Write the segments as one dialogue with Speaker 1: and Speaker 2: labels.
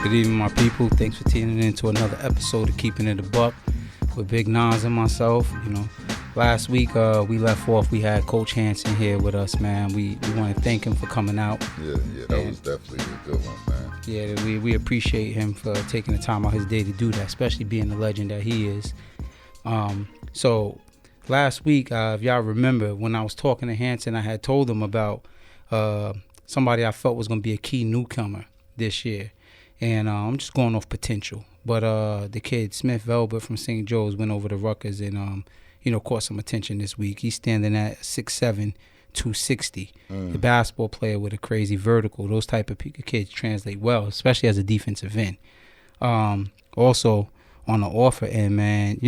Speaker 1: Good evening, my people. Thanks for tuning in to another episode of Keeping It a Buck with Big Nas and myself. Last week we left off. We had Coach Hanson here with us, man. We want to thank him for coming out.
Speaker 2: Yeah, that was definitely a good one, man.
Speaker 1: Yeah, we appreciate him for taking the time out his day to do that, especially being the legend that he is. So last week, if y'all remember, when I was talking to Hanson, I had told him about somebody I felt was going to be a key newcomer this year. And I'm just going off potential. But the kid, Smith Velbert from St. Joe's, went over to Rutgers and, caught some attention this week. He's standing at 6'7", 260. The basketball player with a crazy vertical. Those type of kids translate well, especially as a defensive end. Also, on the offer end, man,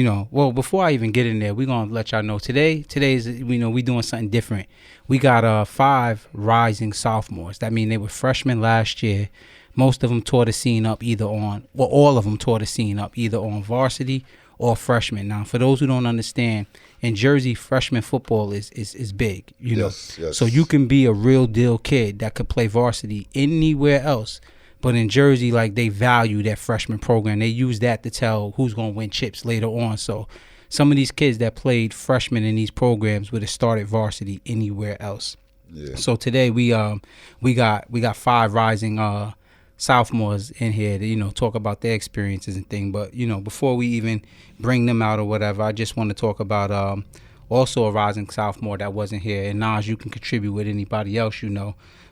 Speaker 1: before I even get in there, we're going to let y'all know today's, we doing something different. We got 5 rising sophomores. That means they were freshmen last year. Most of them tore the scene up all of them tore the scene up either on varsity or freshman. Now, for those who don't understand, in Jersey, freshman football is big,
Speaker 2: Yes.
Speaker 1: So you can be a real deal kid that could play varsity anywhere else. But in Jersey, they value that freshman program. They use that to tell who's going to win chips later on. So some of these kids that played freshmen in these programs would have started varsity anywhere else.
Speaker 2: Yeah.
Speaker 1: So today we got 5 rising sophomores in here to talk about their experiences and things. But before we even bring them out or whatever, I just want to talk about also a rising sophomore that wasn't here. And Nas, you can contribute with anybody else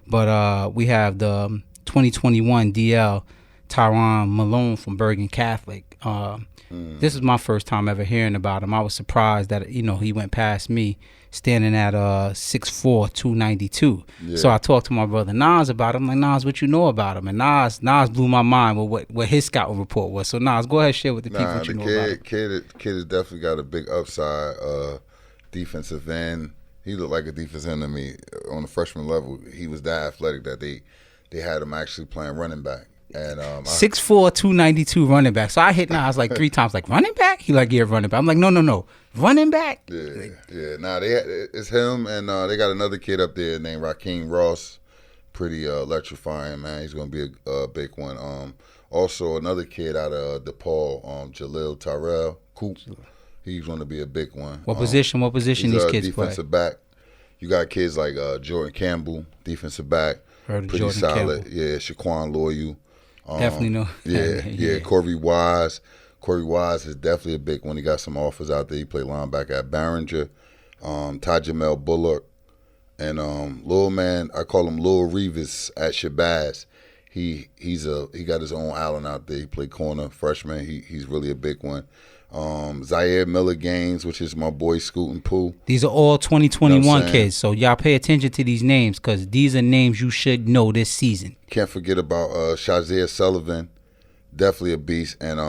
Speaker 1: but we have the 2021 DL Tyron Malone from Bergen Catholic. This is my first time ever hearing about him. I was surprised that he went past me, standing at 6'4", 292.
Speaker 2: Yeah.
Speaker 1: So I talked to my brother Nas about him. I'm like, Nas, what you know about him? And Nas blew my mind with what his scouting report was. So Nas, go ahead and share with the people what you know about him.
Speaker 2: Kid has definitely got a big upside. Defensive end. He looked like a defensive end to me on the freshman level. He was that athletic that they had him actually playing running back. And
Speaker 1: 6'4", 292 running back. So I hit Nas 3 times, running back? He yeah, running back. I'm like, no, running back?
Speaker 2: Yeah. Nah, it's him, and they got another kid up there named Raheem Ross. Pretty electrifying, man. He's going to be a big one. Also, another kid out of DePaul, Jalil Tyrell Coop. He's going to be a big one.
Speaker 1: What position these kids play?
Speaker 2: Defensive back. You got kids like Jordan Campbell, defensive back.
Speaker 1: Heard of
Speaker 2: pretty
Speaker 1: Jordan
Speaker 2: solid.
Speaker 1: Campbell.
Speaker 2: Yeah, Shaquan Loyal.
Speaker 1: Definitely know.
Speaker 2: Yeah. Corey Wise. Corey Wise is definitely a big one. He got some offers out there. He played linebacker at Barringer. Ty Jamel Bullock. And Lil Man, I call him Lil Revis at Shabazz. He got his own island out there. He played corner, freshman. He's really a big one. Zaire Miller Gaines, which is my boy Scoot and Pooh.
Speaker 1: These are all 2021 kids, so y'all pay attention to these names because these are names you should know this season.
Speaker 2: Can't forget about Shazier Sullivan, definitely a beast, and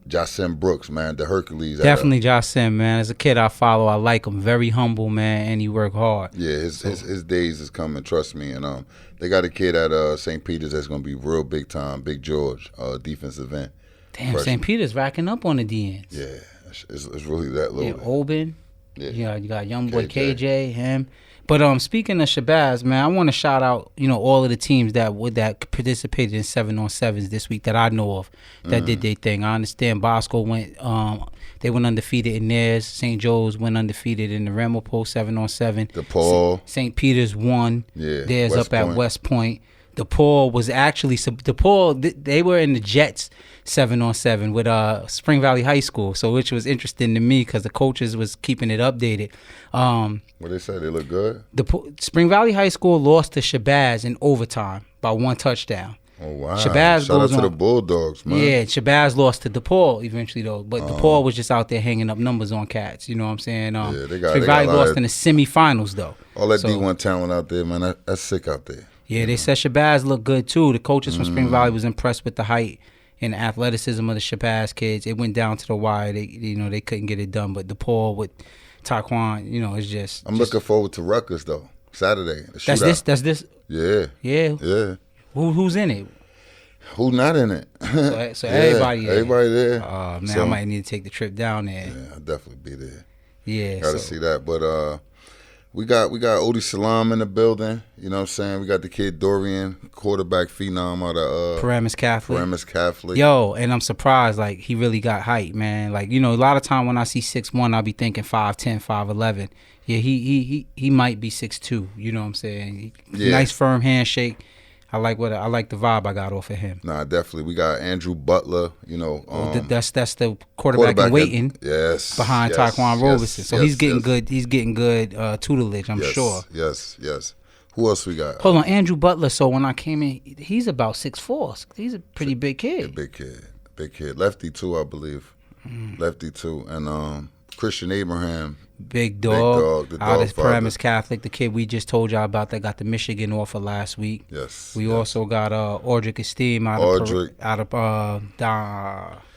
Speaker 2: Jacin Brooks, man, the Hercules.
Speaker 1: Definitely Jacin, man. As a kid I follow, I like him. Very humble, man, and he work hard.
Speaker 2: Yeah, his days is coming, trust me. And they got a kid at St. Peter's that's going to be real big time, Big George, defensive end.
Speaker 1: Damn, St. Peter's racking up on the DNs.
Speaker 2: Yeah, it's really that little.
Speaker 1: Yeah, Obin. Yeah, you got young boy KJ, him. But speaking of Shabazz, man, I want to shout out, all of the teams that participated in 7-on-7s this week that I know of that did their thing. I understand Bosco went undefeated in theirs. St. Joe's went undefeated in the Ramapo 7-on-7.
Speaker 2: DePaul.
Speaker 1: St. Peter's won.
Speaker 2: Yeah,
Speaker 1: theirs up at West Point. DePaul was actually they were in the Jets 7-on-7 with Spring Valley High School, so which was interesting to me because the coaches was keeping it updated.
Speaker 2: What they say, they look good?
Speaker 1: The Spring Valley High School lost to Shabazz in overtime by 1 touchdown.
Speaker 2: Oh, wow.
Speaker 1: Shabazz
Speaker 2: Shout out to the Bulldogs, man.
Speaker 1: Yeah, Shabazz lost to DePaul eventually, though. But DePaul was just out there hanging up numbers on cats. You know what I'm saying?
Speaker 2: They
Speaker 1: Spring Valley lost in the semifinals, though.
Speaker 2: All that D1 talent out there, man, that's sick out there.
Speaker 1: Yeah, they said Shabazz looked good, too. The coaches from Spring Valley was impressed with the height and the athleticism of the Shabazz kids. It went down to the wire. They couldn't get it done. But DePaul with Taekwon, it's just...
Speaker 2: I'm looking forward to Rutgers, though. Saturday.
Speaker 1: That's this?
Speaker 2: Yeah.
Speaker 1: Yeah? Who's in it?
Speaker 2: Who not in it?
Speaker 1: So everybody there.
Speaker 2: Everybody there.
Speaker 1: Oh, man, I might need to take the trip down there.
Speaker 2: Yeah, I'll definitely be there.
Speaker 1: Yeah.
Speaker 2: Got to see that. But We got Odie Salam in the building. You know what I'm saying? We got the kid Dorian, quarterback phenom out of
Speaker 1: Paramus Catholic.
Speaker 2: Paramus Catholic.
Speaker 1: Yo, and I'm surprised, like, he really got height, man. Like, you know, a lot of time when I see 6'1", I'll be thinking 5'10", 5'11". Yeah, he might be 6'2", you know what I'm saying?
Speaker 2: Yeah.
Speaker 1: Nice firm handshake. I like the vibe I got off of him.
Speaker 2: Nah, definitely. We got Andrew Butler, you know.
Speaker 1: That's the quarterback in waiting.
Speaker 2: Yes.
Speaker 1: Behind Taquan Roberson. So he's getting good. He's getting good tutelage, I'm sure.
Speaker 2: Yes. Who else we got?
Speaker 1: Hold on, Andrew Butler. So when I came in, he's about 6'4". He's a pretty big kid.
Speaker 2: Big kid. Lefty too, I believe. Lefty too. And Christian Abraham.
Speaker 1: Big dog.
Speaker 2: The
Speaker 1: out
Speaker 2: dog
Speaker 1: of Paramus Catholic, the kid we just told y'all about that got the Michigan offer last week.
Speaker 2: Yes.
Speaker 1: We also got Audric Esteem out of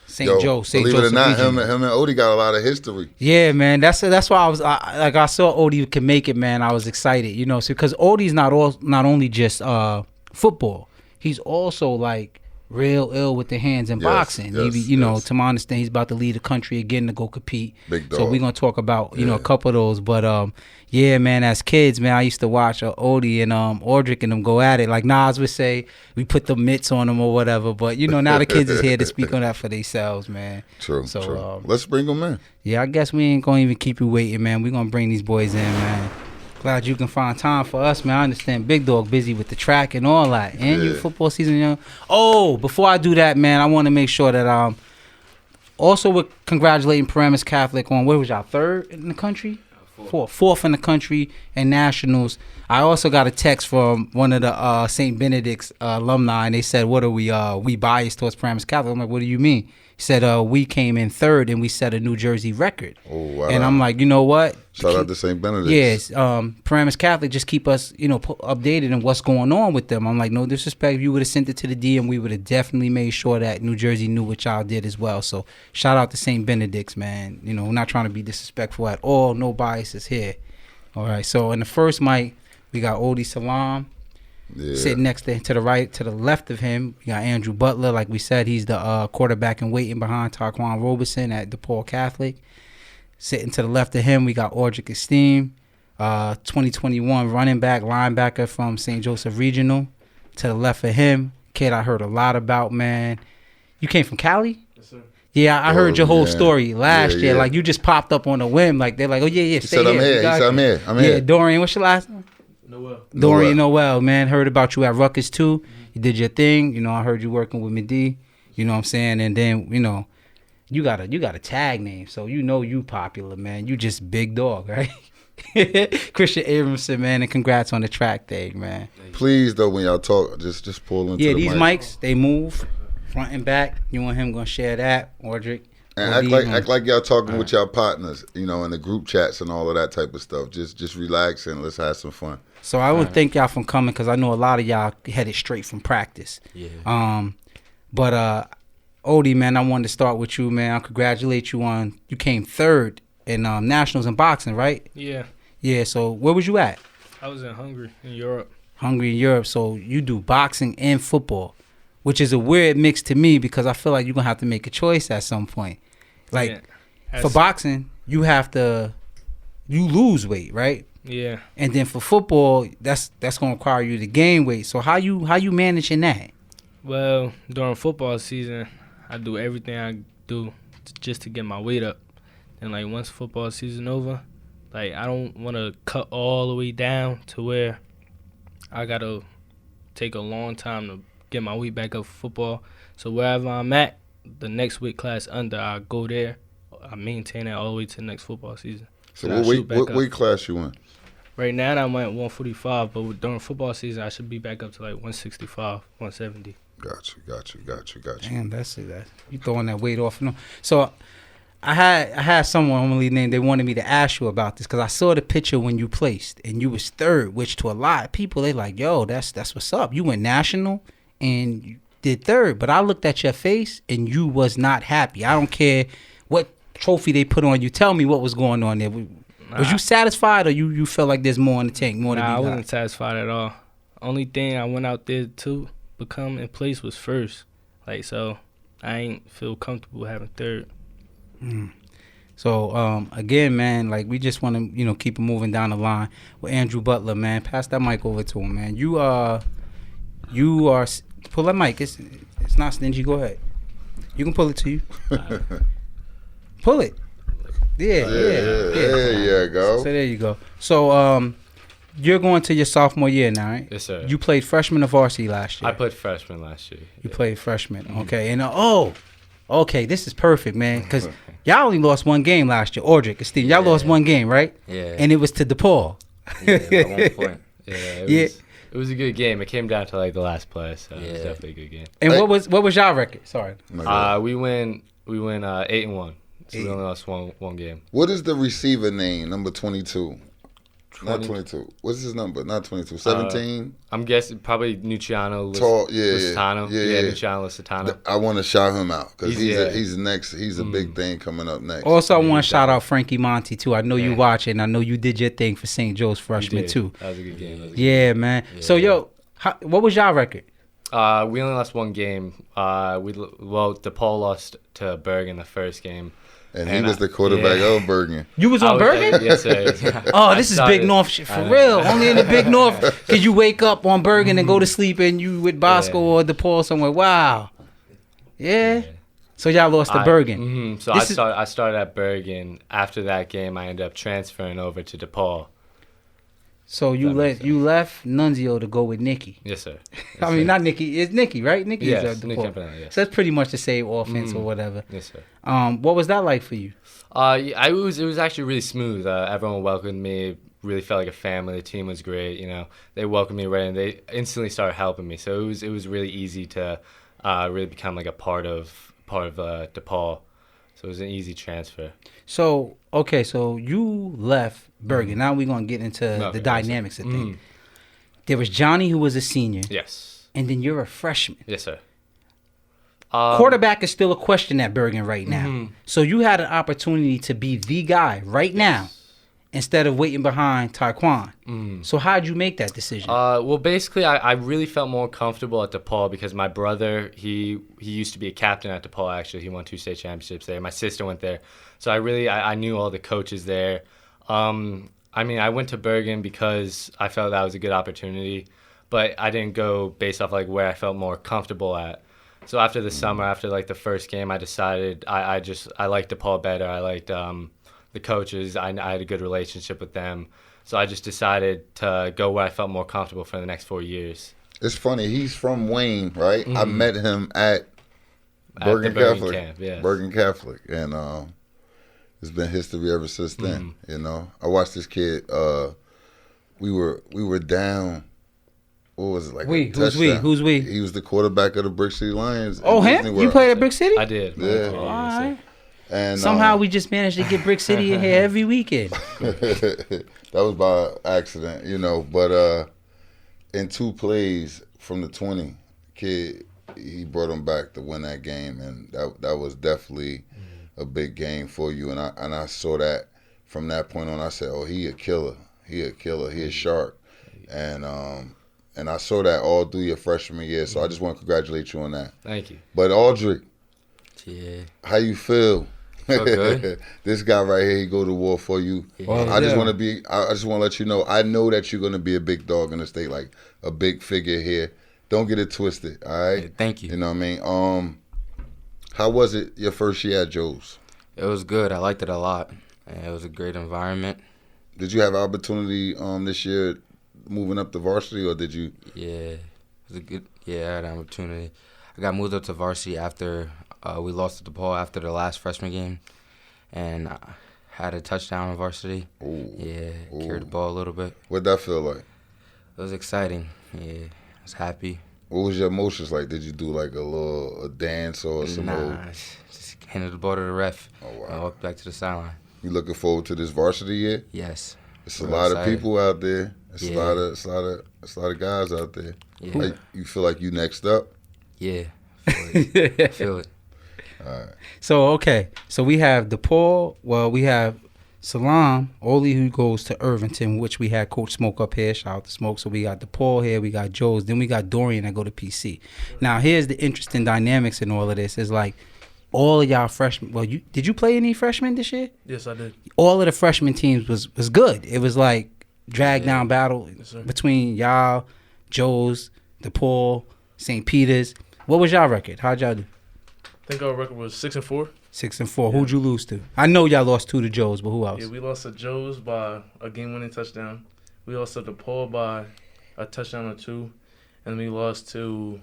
Speaker 1: St. Joe. St.
Speaker 2: Believe it or not,
Speaker 1: Regional.
Speaker 2: him and Odie got a lot of history.
Speaker 1: Yeah, man. That's why I saw Odie can make it, man. I was excited, you know, because Odie's not only just football. He's also like real ill with the hands in boxing. You know, to my understanding, he's about to lead the country again to go compete.
Speaker 2: Big dog.
Speaker 1: So we're gonna talk about a couple of those. But yeah, man, as kids, man, I used to watch Odie and Audric and them go at it. Like Nas would say, we put the mitts on them or whatever. But you know, now the kids is here to speak on that for themselves, man.
Speaker 2: True.
Speaker 1: So
Speaker 2: true. Let's bring them in.
Speaker 1: Yeah, I guess we ain't gonna even keep you waiting, man. We're gonna bring these boys in, man. Glad you can find time for us, man. I understand Big Dog busy with the track and all that. And your football season, you know. Oh, before I do that, man, I want to make sure that also we're congratulating Paramus Catholic on, what was y'all, third in the country? Fourth in the country and nationals. I also got a text from one of the St. Benedict's alumni, and they said, what are we biased towards Paramus Catholic? I'm like, what do you mean? He said, we came in third and we set a New Jersey record.
Speaker 2: Oh, wow.
Speaker 1: And I'm like, you know what?
Speaker 2: Shout out to St. Benedict's.
Speaker 1: Yes, Paramus Catholic, just keep us, you know, updated on what's going on with them. I'm like, no disrespect. If you would have sent it to the DM, we would have definitely made sure that New Jersey knew what y'all did as well. So shout out to St. Benedict's, man. You know, we're not trying to be disrespectful at all. No biases here. All right, so in the first mic, we got Odie Salam. Yeah. Sitting next to the left of him, we got Andrew Butler. Like we said, he's the quarterback in waiting behind Taquan Roberson at DePaul Catholic. Sitting to the left of him, we got Audric Esteem, 2021 running back, linebacker from St. Joseph Regional. To the left of him, kid I heard a lot about, man. You came from Cali?
Speaker 3: Yes, sir.
Speaker 1: Yeah, I heard your whole story last year. Like, you just popped up on a whim. Like, they're like, oh, yeah, stay
Speaker 2: here.
Speaker 1: He
Speaker 2: said, I'm here.
Speaker 1: Yeah, Dorian, what's your last name? Dorian Noel, man. Heard about you at Ruckus too. You did your thing. You know, I heard you working with Medi. You know what I'm saying? And then, you know, you got a tag name, so you know you popular, man. You just Big Dog, right? Christian Abramson, man, and congrats on the track thing, man.
Speaker 2: Please, though, when y'all talk, just pull into the
Speaker 1: these
Speaker 2: mic.
Speaker 1: mics, they move front and back. You and him gonna share that, Audric.
Speaker 2: And act like y'all talking with y'all partners, you know, in the group chats and all of that type of stuff. Just relax and let's have some fun.
Speaker 1: So I want to thank y'all for coming, because I know a lot of y'all headed straight from practice.
Speaker 3: Yeah.
Speaker 1: But Odie, man, I wanted to start with you, man. I congratulate you on, you came third in nationals in boxing, right?
Speaker 3: Yeah.
Speaker 1: Yeah. So where was you at?
Speaker 3: I was in Hungary in Europe.
Speaker 1: Hungary in Europe. So you do boxing and football, which is a weird mix to me, because I feel like you're gonna have to make a choice at some point. Like for boxing, you lose weight, right?
Speaker 3: Yeah.
Speaker 1: And then for football, that's gonna require you to gain weight. So how you managing that?
Speaker 3: Well, during football season, I do everything I do just to get my weight up. And like once football season over, like I don't want to cut all the way down to where I gotta take a long time to get my weight back up for football. So wherever I'm at, the next weight class under, I go there. I maintain that all the way to the next football season.
Speaker 2: So what weight class you in?
Speaker 3: Right now I'm at 145, but during football season I should be back up to like 165, 170.
Speaker 2: Got you.
Speaker 1: Damn, that's it. You throwing that weight off. No. So I had someone I'm gonna leave name. They wanted me to ask you about this, because I saw the picture when you placed and you was third, which to a lot of people they like, yo, that's what's up. You went national and you did third, but I looked at your face and you was not happy. I don't care what trophy they put on you. Tell me what was going on there. Was you satisfied, or you felt like there's more in the tank, more to be got?
Speaker 3: I wasn't satisfied at all. Only thing I went out there to become in place was first. Like, so I ain't feel comfortable having third.
Speaker 1: So again, man, like we just want to keep it moving down the line with Andrew Butler, man. Pass that mic over to him, man. You are pull that mic. It's not stingy. Go ahead. You can pull it to you. Pull it. Yeah.
Speaker 2: There you go.
Speaker 1: So there you go. So you're going to your sophomore year now, right?
Speaker 3: Yes, sir.
Speaker 1: You played freshman or varsity last year?
Speaker 3: I played freshman last year.
Speaker 1: You played freshman. Okay. And okay, this is perfect, man, because y'all only lost one game last year. Audric and Steve, y'all lost one game, right?
Speaker 4: Yeah.
Speaker 1: And it was to DePaul.
Speaker 4: Yeah, at one point.
Speaker 3: It was a good game. It came down to like the last play, so it was definitely a good game.
Speaker 1: And what was y'all record? Sorry.
Speaker 3: We win 8-1. So we only lost one game.
Speaker 2: What is the receiver name? Number 22. Not 22. What's his number? Not 22. 17.
Speaker 3: I'm guessing probably Luciano
Speaker 2: Tall,
Speaker 3: Lusitano. Yeah, Luciano Lusitano.
Speaker 2: I want to shout him out because he's next. He's a big thing coming up next.
Speaker 1: Also, I want to shout out Frankie Monty too. I know you watching. I know you did your thing for St. Joe's freshman too.
Speaker 3: That was a good game.
Speaker 1: Man. Yeah. So what was y'all record?
Speaker 3: We only lost one game. DePaul lost to Bergen the first game.
Speaker 2: And he was the quarterback of Bergen.
Speaker 1: You was on Bergen?
Speaker 3: Yes, sir.
Speaker 1: This is Big North shit for real. Only in the Big North. Because you wake up on Bergen and go to sleep and you with Bosco or DePaul somewhere. Wow. Yeah. So y'all lost to Bergen.
Speaker 3: So I started at Bergen. After that game, I ended up transferring over to DePaul.
Speaker 1: So you left Nunzio to go with Nicky.
Speaker 3: Yes, sir.
Speaker 1: I mean, not Nicky. It's Nicky, right? Nicky is
Speaker 3: Nicky.
Speaker 1: Yes. So that's pretty much the same offense or whatever.
Speaker 3: Yes, sir.
Speaker 1: What was that like for you?
Speaker 3: It was actually really smooth. Everyone welcomed me. Really felt like a family. The team was great. They welcomed me right, and they instantly started helping me. So it was really easy to really become like a part of DePaul. So it was an easy transfer.
Speaker 1: So you left Bergen. Now we're gonna get into the dynamics of things. There was Johnny who was a senior.
Speaker 3: Yes.
Speaker 1: And then you're a freshman.
Speaker 3: Yes, sir.
Speaker 1: Quarterback is still a question at Bergen right now. So you had an opportunity to be the guy right now instead of waiting behind Taekwon. So how'd you make that decision?
Speaker 3: Well, basically, I really felt more comfortable at DePaul because my brother, he used to be a captain at DePaul, actually. He won 2 state championships there. My sister went there. So I knew all the coaches there. I went to Bergen because I felt that was a good opportunity, but I didn't go based off like where I felt more comfortable at. So after the summer, after like the first game, I decided I liked DePaul better. I liked the coaches. I had a good relationship with them. So I just decided to go where I felt more comfortable for the next 4 years.
Speaker 2: It's funny. He's from Wayne, right? I met him at Bergen Catholic.
Speaker 3: Camp, yes.
Speaker 2: Bergen Catholic. And it's been history ever since then. I watched this kid. We were down. What was it like?
Speaker 1: Who's we?
Speaker 2: He was the quarterback of the Brick City Lions.
Speaker 1: Oh, him? You played at Brick City?
Speaker 3: I did.
Speaker 2: Yeah.
Speaker 1: All right.
Speaker 2: And
Speaker 1: somehow we just managed to get Brick City in here every weekend.
Speaker 2: That was by accident, But in 2 plays from the 20, kid, he brought him back to win that game, and that was definitely a big game for you. And I saw that from that point on. I said, "Oh, he a killer. He a shark." And I saw that all through your freshman year. So I just want to congratulate you on that.
Speaker 3: Thank you.
Speaker 2: But Audric,
Speaker 4: how
Speaker 2: you feel?
Speaker 4: Feel good.
Speaker 2: This guy right here, he go to war for you. I just want to let you know, I know that you're going to be a big dog in the state, like a big figure here. Don't get it twisted, all right?
Speaker 4: Yeah, thank you.
Speaker 2: You know what I mean? How was it your first year at Joe's?
Speaker 4: It was good. I liked it a lot. It was a great environment.
Speaker 2: Did you have opportunity this year moving up to varsity, or did you?
Speaker 4: Yeah, it was I had an opportunity. I got moved up to varsity after we lost to DePaul after the last freshman game, and I had a touchdown on varsity.
Speaker 2: Ooh.
Speaker 4: Yeah, carried the ball a little bit.
Speaker 2: What'd that feel like?
Speaker 4: It was exciting. Yeah, I was happy.
Speaker 2: What was your emotions like? Did you do like a dance or some?
Speaker 4: Just handed the ball to the ref.
Speaker 2: Oh wow!
Speaker 4: And walked back to the sideline.
Speaker 2: You looking forward to this varsity year?
Speaker 4: Yes.
Speaker 2: It's a lot of people out there. It's a lot of guys out there.
Speaker 4: Yeah.
Speaker 2: Like, you feel like you next up?
Speaker 4: Yeah. I feel it.
Speaker 2: All right.
Speaker 1: So we have DePaul. Well, we have Salam Oli, who goes to Irvington, which we had Coach Smoke up here. Shout out to Smoke. So we got DePaul here. We got Joe's. Then we got Dorian that go to PC. Now here's the interesting dynamics in all of this. Is like all of y'all freshmen. Well, did you play any freshmen this year?
Speaker 5: Yes, I did.
Speaker 1: All of the freshman teams was good. It was like drag down battle
Speaker 5: Yes, sir.
Speaker 1: between y'all, Joe's, DePaul, St. Peter's. What was y'all record? How'd y'all do?
Speaker 5: I think our record was 6-4.
Speaker 1: 6-4. Who'd you lose to? I know y'all lost 2 to Joe's, but who else?
Speaker 5: Yeah, we lost to Joe's by a game-winning touchdown. We lost to DePaul by a touchdown or 2, and we lost to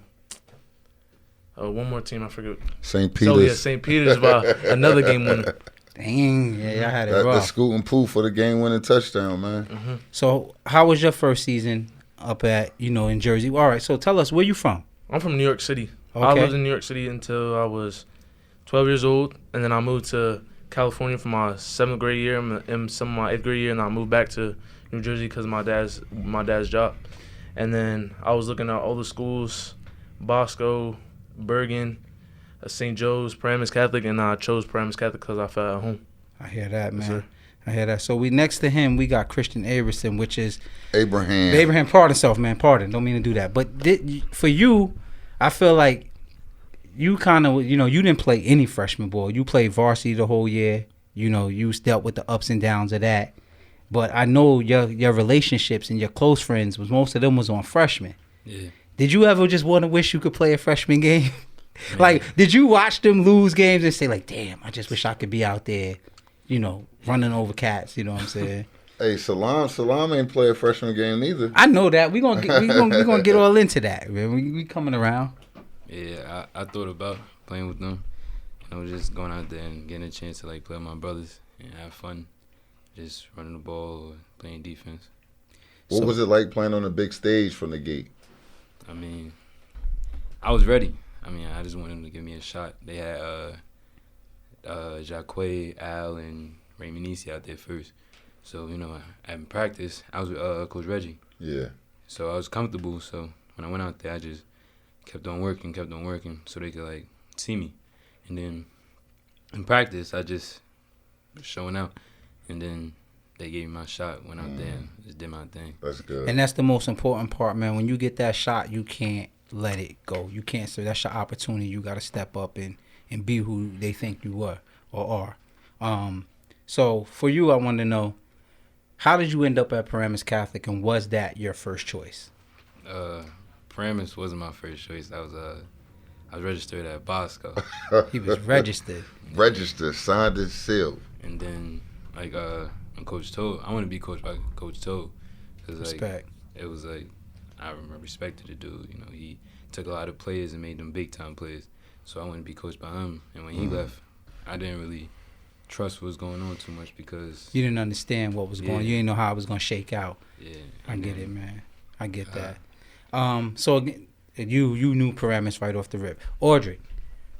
Speaker 5: one more team. I forget.
Speaker 2: St. Peter's.
Speaker 5: So yeah, St. Peter's by another game winner.
Speaker 1: Dang, yeah, y'all had it
Speaker 2: The
Speaker 1: rough.
Speaker 2: scoot and poo for the game-winning touchdown, man.
Speaker 5: Mm-hmm.
Speaker 1: So, how was your first season up at in Jersey? All right, so tell us where you from.
Speaker 5: I'm from New York City.
Speaker 1: Okay.
Speaker 5: I lived in New York City until I was 12 years old, and then I moved to California for my 7th grade year and some of my 8th grade year, and I moved back to New Jersey because of my dad's job. And then I was looking at all the schools, Bosco, Bergen, St. Joe's, Paramus Catholic, and I chose Paramus Catholic because I felt at home.
Speaker 1: I hear that,
Speaker 5: Yes,
Speaker 1: man.
Speaker 5: sir.
Speaker 1: I hear that. So we next to him, we got Christian Aberson, which is
Speaker 2: Abraham.
Speaker 1: Abraham. Pardon himself, man. Pardon. Don't mean to do that. But for you, I feel like you kind of, you didn't play any freshman ball. You played varsity the whole year. You dealt with the ups and downs of that. But I know your relationships and your close friends most of them was on freshmen.
Speaker 6: Yeah.
Speaker 1: Did you ever just want to wish you could play a freshman game? Like, did you watch them lose games and say, like, damn, I just wish I could be out there, running over cats, you know what I'm saying?
Speaker 2: Hey, Salam ain't play a freshman game neither.
Speaker 1: I know that. We're gonna get all into that, man. We coming around.
Speaker 6: Yeah, I thought about playing with them. Just going out there and getting a chance to like play with my brothers and have fun, just running the ball or playing defense.
Speaker 2: What was it like playing on the big stage from the gate?
Speaker 6: I mean, I was ready. I just wanted them to give me a shot. They had Jacque, Al, and Ray Manisi out there first. So, in practice, I was with Coach Reggie.
Speaker 2: Yeah.
Speaker 6: So I was comfortable. So when I went out there, I just kept on working so they could, like, see me. And then in practice, I just was showing out. And then they gave me my shot, went out there and just did my thing.
Speaker 2: That's good.
Speaker 1: And that's the most important part, man. When you get that shot, you can't let it go. You can't say that's your opportunity. You got to step up and be who they think you were or are. So for you, I want to know, how did you end up at Paramus Catholic, and was that your first choice?
Speaker 6: Paramus wasn't my first choice. I was registered at Bosco.
Speaker 1: He was registered.
Speaker 2: Registered, signed and sealed.
Speaker 6: And then, like, when Coach told, I want to be coached by Coach told. Cause, like,
Speaker 1: Respect.
Speaker 6: it was like, I respected the dude. He took a lot of players and made them big-time players. So I wanted to be coached by him. And when he left, I didn't really trust what was going on too much because...
Speaker 1: You didn't understand what was going on. You didn't know how it was going to shake out.
Speaker 6: Yeah.
Speaker 1: I get it, man. I get that. So again, you knew Paramus right off the rip. Audrey,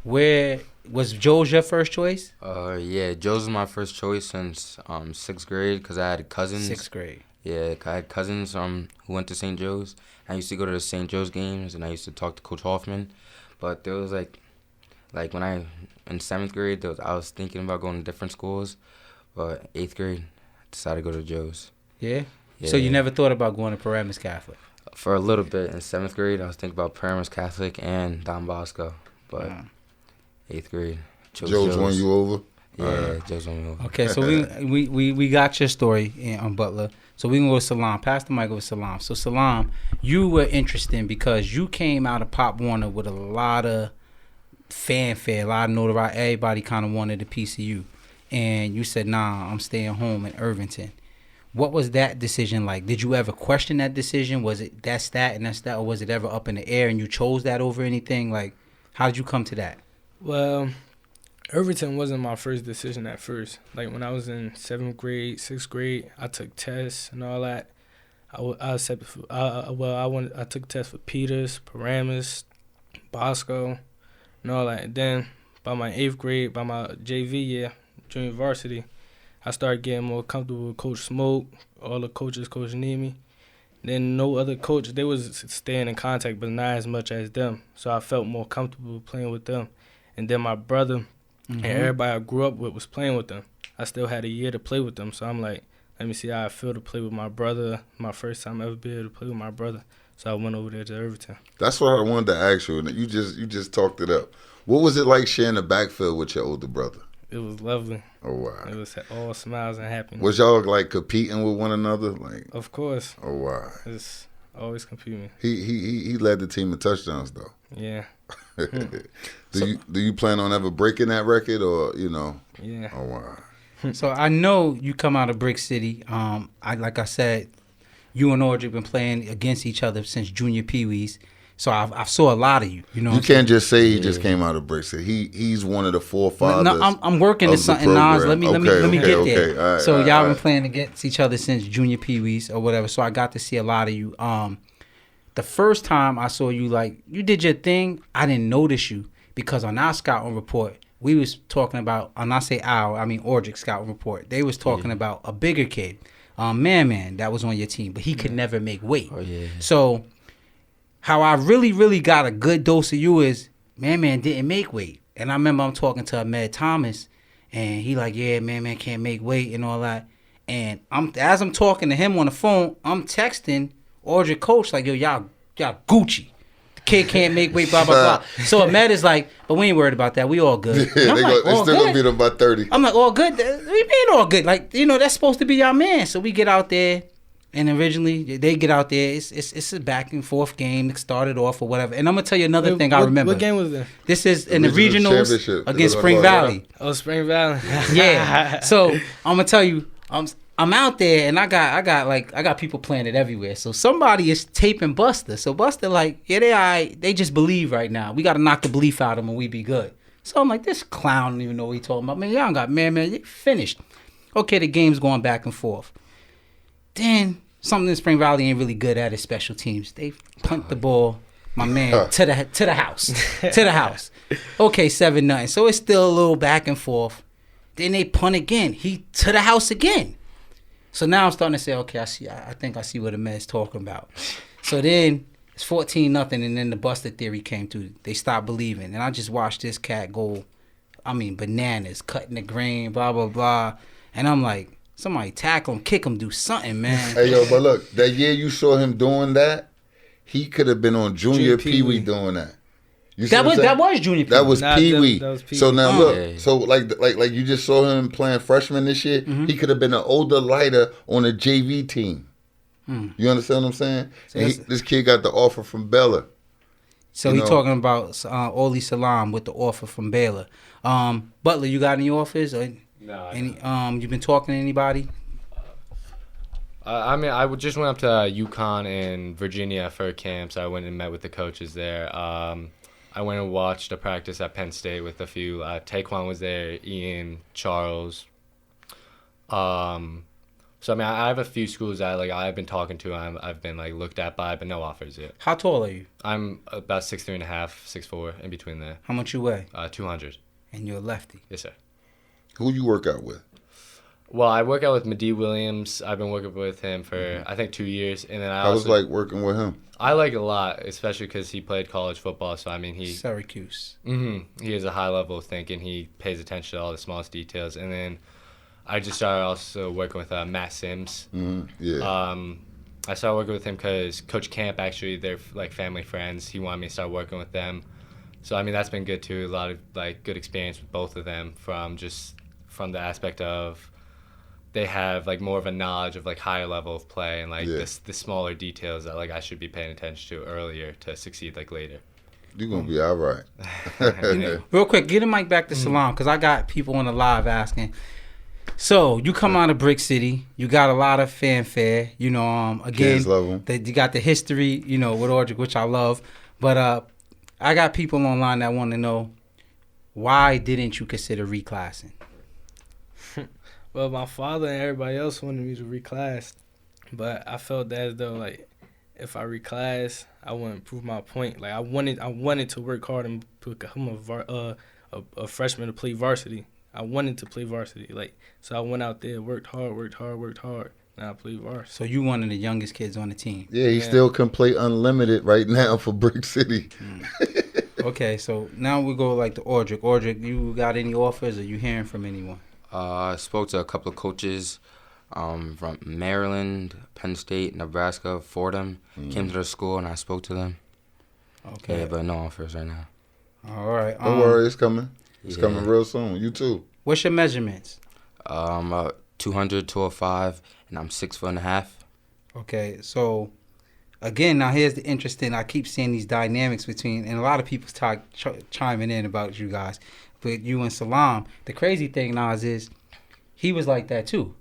Speaker 1: where was Joe's your first choice?
Speaker 4: Yeah, Joe's was my first choice since 6th grade because I had cousins.
Speaker 1: 6th grade.
Speaker 4: Yeah, I had cousins who went to St. Joe's. I used to go to the St. Joe's games, and I used to talk to Coach Hoffman. But there was, like when in 7th grade, I was thinking about going to different schools. But 8th grade, I decided to go to Joe's.
Speaker 1: Yeah?
Speaker 4: Yeah.
Speaker 1: So you never thought about going to Paramus Catholic?
Speaker 4: For a little bit. In 7th grade, I was thinking about Paramus Catholic and Don Bosco. But 8th grade,
Speaker 2: Joe's won you over?
Speaker 4: Yeah, Joe's won me over.
Speaker 1: Okay, so we got your story on Butler. So we can go to Salam. Pass the mic over to Salam. So Salam, you were interesting because you came out of Pop Warner with a lot of fanfare, a lot of notoriety. Everybody kind of wanted a piece of you. And you said, nah, I'm staying home in Irvington. What was that decision like? Did you ever question that decision? Was it that's that and that's that? Or was it ever up in the air and you chose that over anything? Like, how did you come to that?
Speaker 3: Well, Irvington wasn't my first decision at first. Like, when I was in 7th grade, 6th grade, I took tests and all that. I took tests for Peters, Paramus, Bosco, and all that. And then by my 8th grade, by my JV year, junior varsity, I started getting more comfortable with Coach Smoke, all the coaches, Coach Nemi. Then no other coach, they was staying in contact, but not as much as them. So I felt more comfortable playing with them. And then my brother and everybody I grew up with was playing with them. I still had a year to play with them. So I'm like, let me see how I feel to play with my brother. My first time ever be able to play with my brother. So I went over there to Irvington.
Speaker 2: That's what I wanted to ask you. You just talked it up. What was it like sharing the backfield with your older brother?
Speaker 3: It was lovely.
Speaker 2: Oh wow!
Speaker 3: It was all smiles and happiness.
Speaker 2: Was y'all like competing with one another? Like,
Speaker 3: Of course.
Speaker 2: oh wow!
Speaker 3: It's always competing.
Speaker 2: He led the team in touchdowns though.
Speaker 3: Yeah.
Speaker 2: Do you plan on ever breaking that record or
Speaker 3: Yeah.
Speaker 2: Oh wow!
Speaker 1: So I know you come out of Brick City. Like I said, you and Audrey been playing against each other since junior peewees. So I saw a lot of you. You know,
Speaker 2: You can't just say he just came out of Brick City. He's one of the forefathers.
Speaker 1: No, I'm working
Speaker 2: of
Speaker 1: to
Speaker 2: the
Speaker 1: something, Nas. Let me
Speaker 2: program.
Speaker 1: get there.
Speaker 2: Okay. All right,
Speaker 1: so
Speaker 2: all right,
Speaker 1: y'all
Speaker 2: all
Speaker 1: been
Speaker 2: right.
Speaker 1: playing against each other since junior peewees or whatever. So I got to see a lot of you. The first time I saw you, like you did your thing, I didn't notice you because on our scouting report we was talking about. And I say our, I mean Audrey's scouting report. They was talking about a bigger kid, Man, that was on your team, but he could never make weight.
Speaker 4: Oh yeah.
Speaker 1: So how I really got a good dose of you is Man didn't make weight. And I remember I'm talking to Ahmed Thomas and he like, yeah, Man can't make weight and all that. And as I'm talking to him on the phone, I'm texting Audrey coach like, yo, y'all Gucci. The kid can't make weight, blah, blah, blah. So Ahmed is like, but we ain't worried about that. We all good. And I'm like,
Speaker 2: They
Speaker 1: all
Speaker 2: still gonna
Speaker 1: good?
Speaker 2: beat him by 30.
Speaker 1: I'm like, all good? What do you mean all good? Like, that's supposed to be y'all man. So we get out there. And originally, they get out there. It's a back and forth game. It started off or whatever. And I'm gonna tell you another thing I remember.
Speaker 3: What game was that?
Speaker 1: This is in the
Speaker 2: Regional
Speaker 1: regionals
Speaker 2: championship.
Speaker 1: against
Speaker 2: It was
Speaker 1: Spring
Speaker 2: like,
Speaker 1: Valley.
Speaker 3: Oh, Spring Valley.
Speaker 1: Yeah. So I'm gonna tell you, I'm out there and I got people playing it everywhere. So somebody is taping Buster. So Buster like, yeah, they all right. They just believe right now. We gotta knock the belief out of them and we be good. So I'm like, this clown don't even know what he talking about. Man, y'all got man, you finished. Okay, the game's going back and forth. Then something in Spring Valley ain't really good at is special teams. They punt the ball, my man, to the house. To the house. Okay, 7-0. So it's still a little back and forth. Then they punt again. He to the house again. So now I'm starting to say, okay, I think I see what the man's talking about. So then it's 14-0, and then the Buster theory came through. They stopped believing. And I just watched this cat go, bananas, cutting the grain, blah, blah, blah. And I'm like, somebody tackle him, kick him, do something, man.
Speaker 2: Hey, yo, but look, that year you saw him doing that, he could have been on Junior Pee-wee doing that. You see
Speaker 1: That was Junior Pee-wee.
Speaker 2: That was
Speaker 3: Nah,
Speaker 2: Pee-wee.
Speaker 3: that was Pee-wee.
Speaker 2: So now look,
Speaker 4: Yeah.
Speaker 2: so like you just saw him playing freshman this year. He could have been an older lighter on a JV team. You understand what I'm saying?
Speaker 1: So
Speaker 2: And this kid got the offer from Bella.
Speaker 1: So
Speaker 2: You
Speaker 1: he
Speaker 2: know.
Speaker 1: talking about Oli Salam with the offer from Baylor. Butler, you got any offers? Or
Speaker 7: No.
Speaker 1: any? You been talking to anybody?
Speaker 7: I just went up to UConn and Virginia for camps. I went and met with the coaches there. I went and watched a practice at Penn State with a few. Taekwon was there, Ian, Charles. So I have a few schools that I've been talking to. I've been looked at by, but no offers yet.
Speaker 1: How tall are you?
Speaker 7: I'm about 6'3.5", 6'4", in between there.
Speaker 1: How much you weigh?
Speaker 7: 200.
Speaker 1: And you're a lefty.
Speaker 7: Yes, sir.
Speaker 2: Who you work out with?
Speaker 7: Well, I work out with Medee Williams. I've been working with him for I think 2 years, and then I
Speaker 2: I was
Speaker 7: also
Speaker 2: like working with him.
Speaker 7: I like it a lot, especially because he played college football. So he
Speaker 1: Syracuse.
Speaker 7: he has a high level of thinking. He pays attention to all the smallest details, and then I just started also working with Matt Sims.
Speaker 2: Yeah.
Speaker 7: I started working with him because Coach Camp, actually, they're family friends. He wanted me to start working with them. So, that's been good, too. A lot of, good experience with both of them from the aspect of they have, more of a knowledge of, higher level of play and, the smaller details that, I should be paying attention to earlier to succeed, later.
Speaker 2: You're going to be all right.
Speaker 1: Real quick, get the mic back to Salam because I got people on the live asking. So you come out of Brick City, you got a lot of fanfare, again,
Speaker 2: Kids love 'em.
Speaker 1: You got the history, with Audrey, which I love. But I got people online that want to know, why didn't you consider reclassing?
Speaker 3: Well, my father and everybody else wanted me to reclass, but I felt that as though if I reclass, I wouldn't prove my point. I wanted to work hard and become a freshman to play varsity. I wanted to play varsity. So I went out there, worked hard. Now I play varsity.
Speaker 1: So you one of the youngest kids on the team.
Speaker 2: Yeah, he still can play unlimited right now for Brick City.
Speaker 1: Okay, so now we go to Audric. Audric, you got any offers or you hearing from anyone?
Speaker 4: I spoke to a couple of coaches. from Maryland, Penn State, Nebraska, Fordham. Came to the school and I spoke to them.
Speaker 1: Okay.
Speaker 4: Yeah, but no offers right now.
Speaker 1: All right.
Speaker 2: Don't worry, it's coming. It's
Speaker 4: Yeah.
Speaker 2: coming real soon. You too.
Speaker 1: What's your measurements?
Speaker 4: 200, 205, and I'm 6'1.5".
Speaker 1: Okay, so again, now here's the interesting. I keep seeing these dynamics between, and a lot of people's chiming in about you guys, but you and Salam. The crazy thing, Nas, is he was like that too.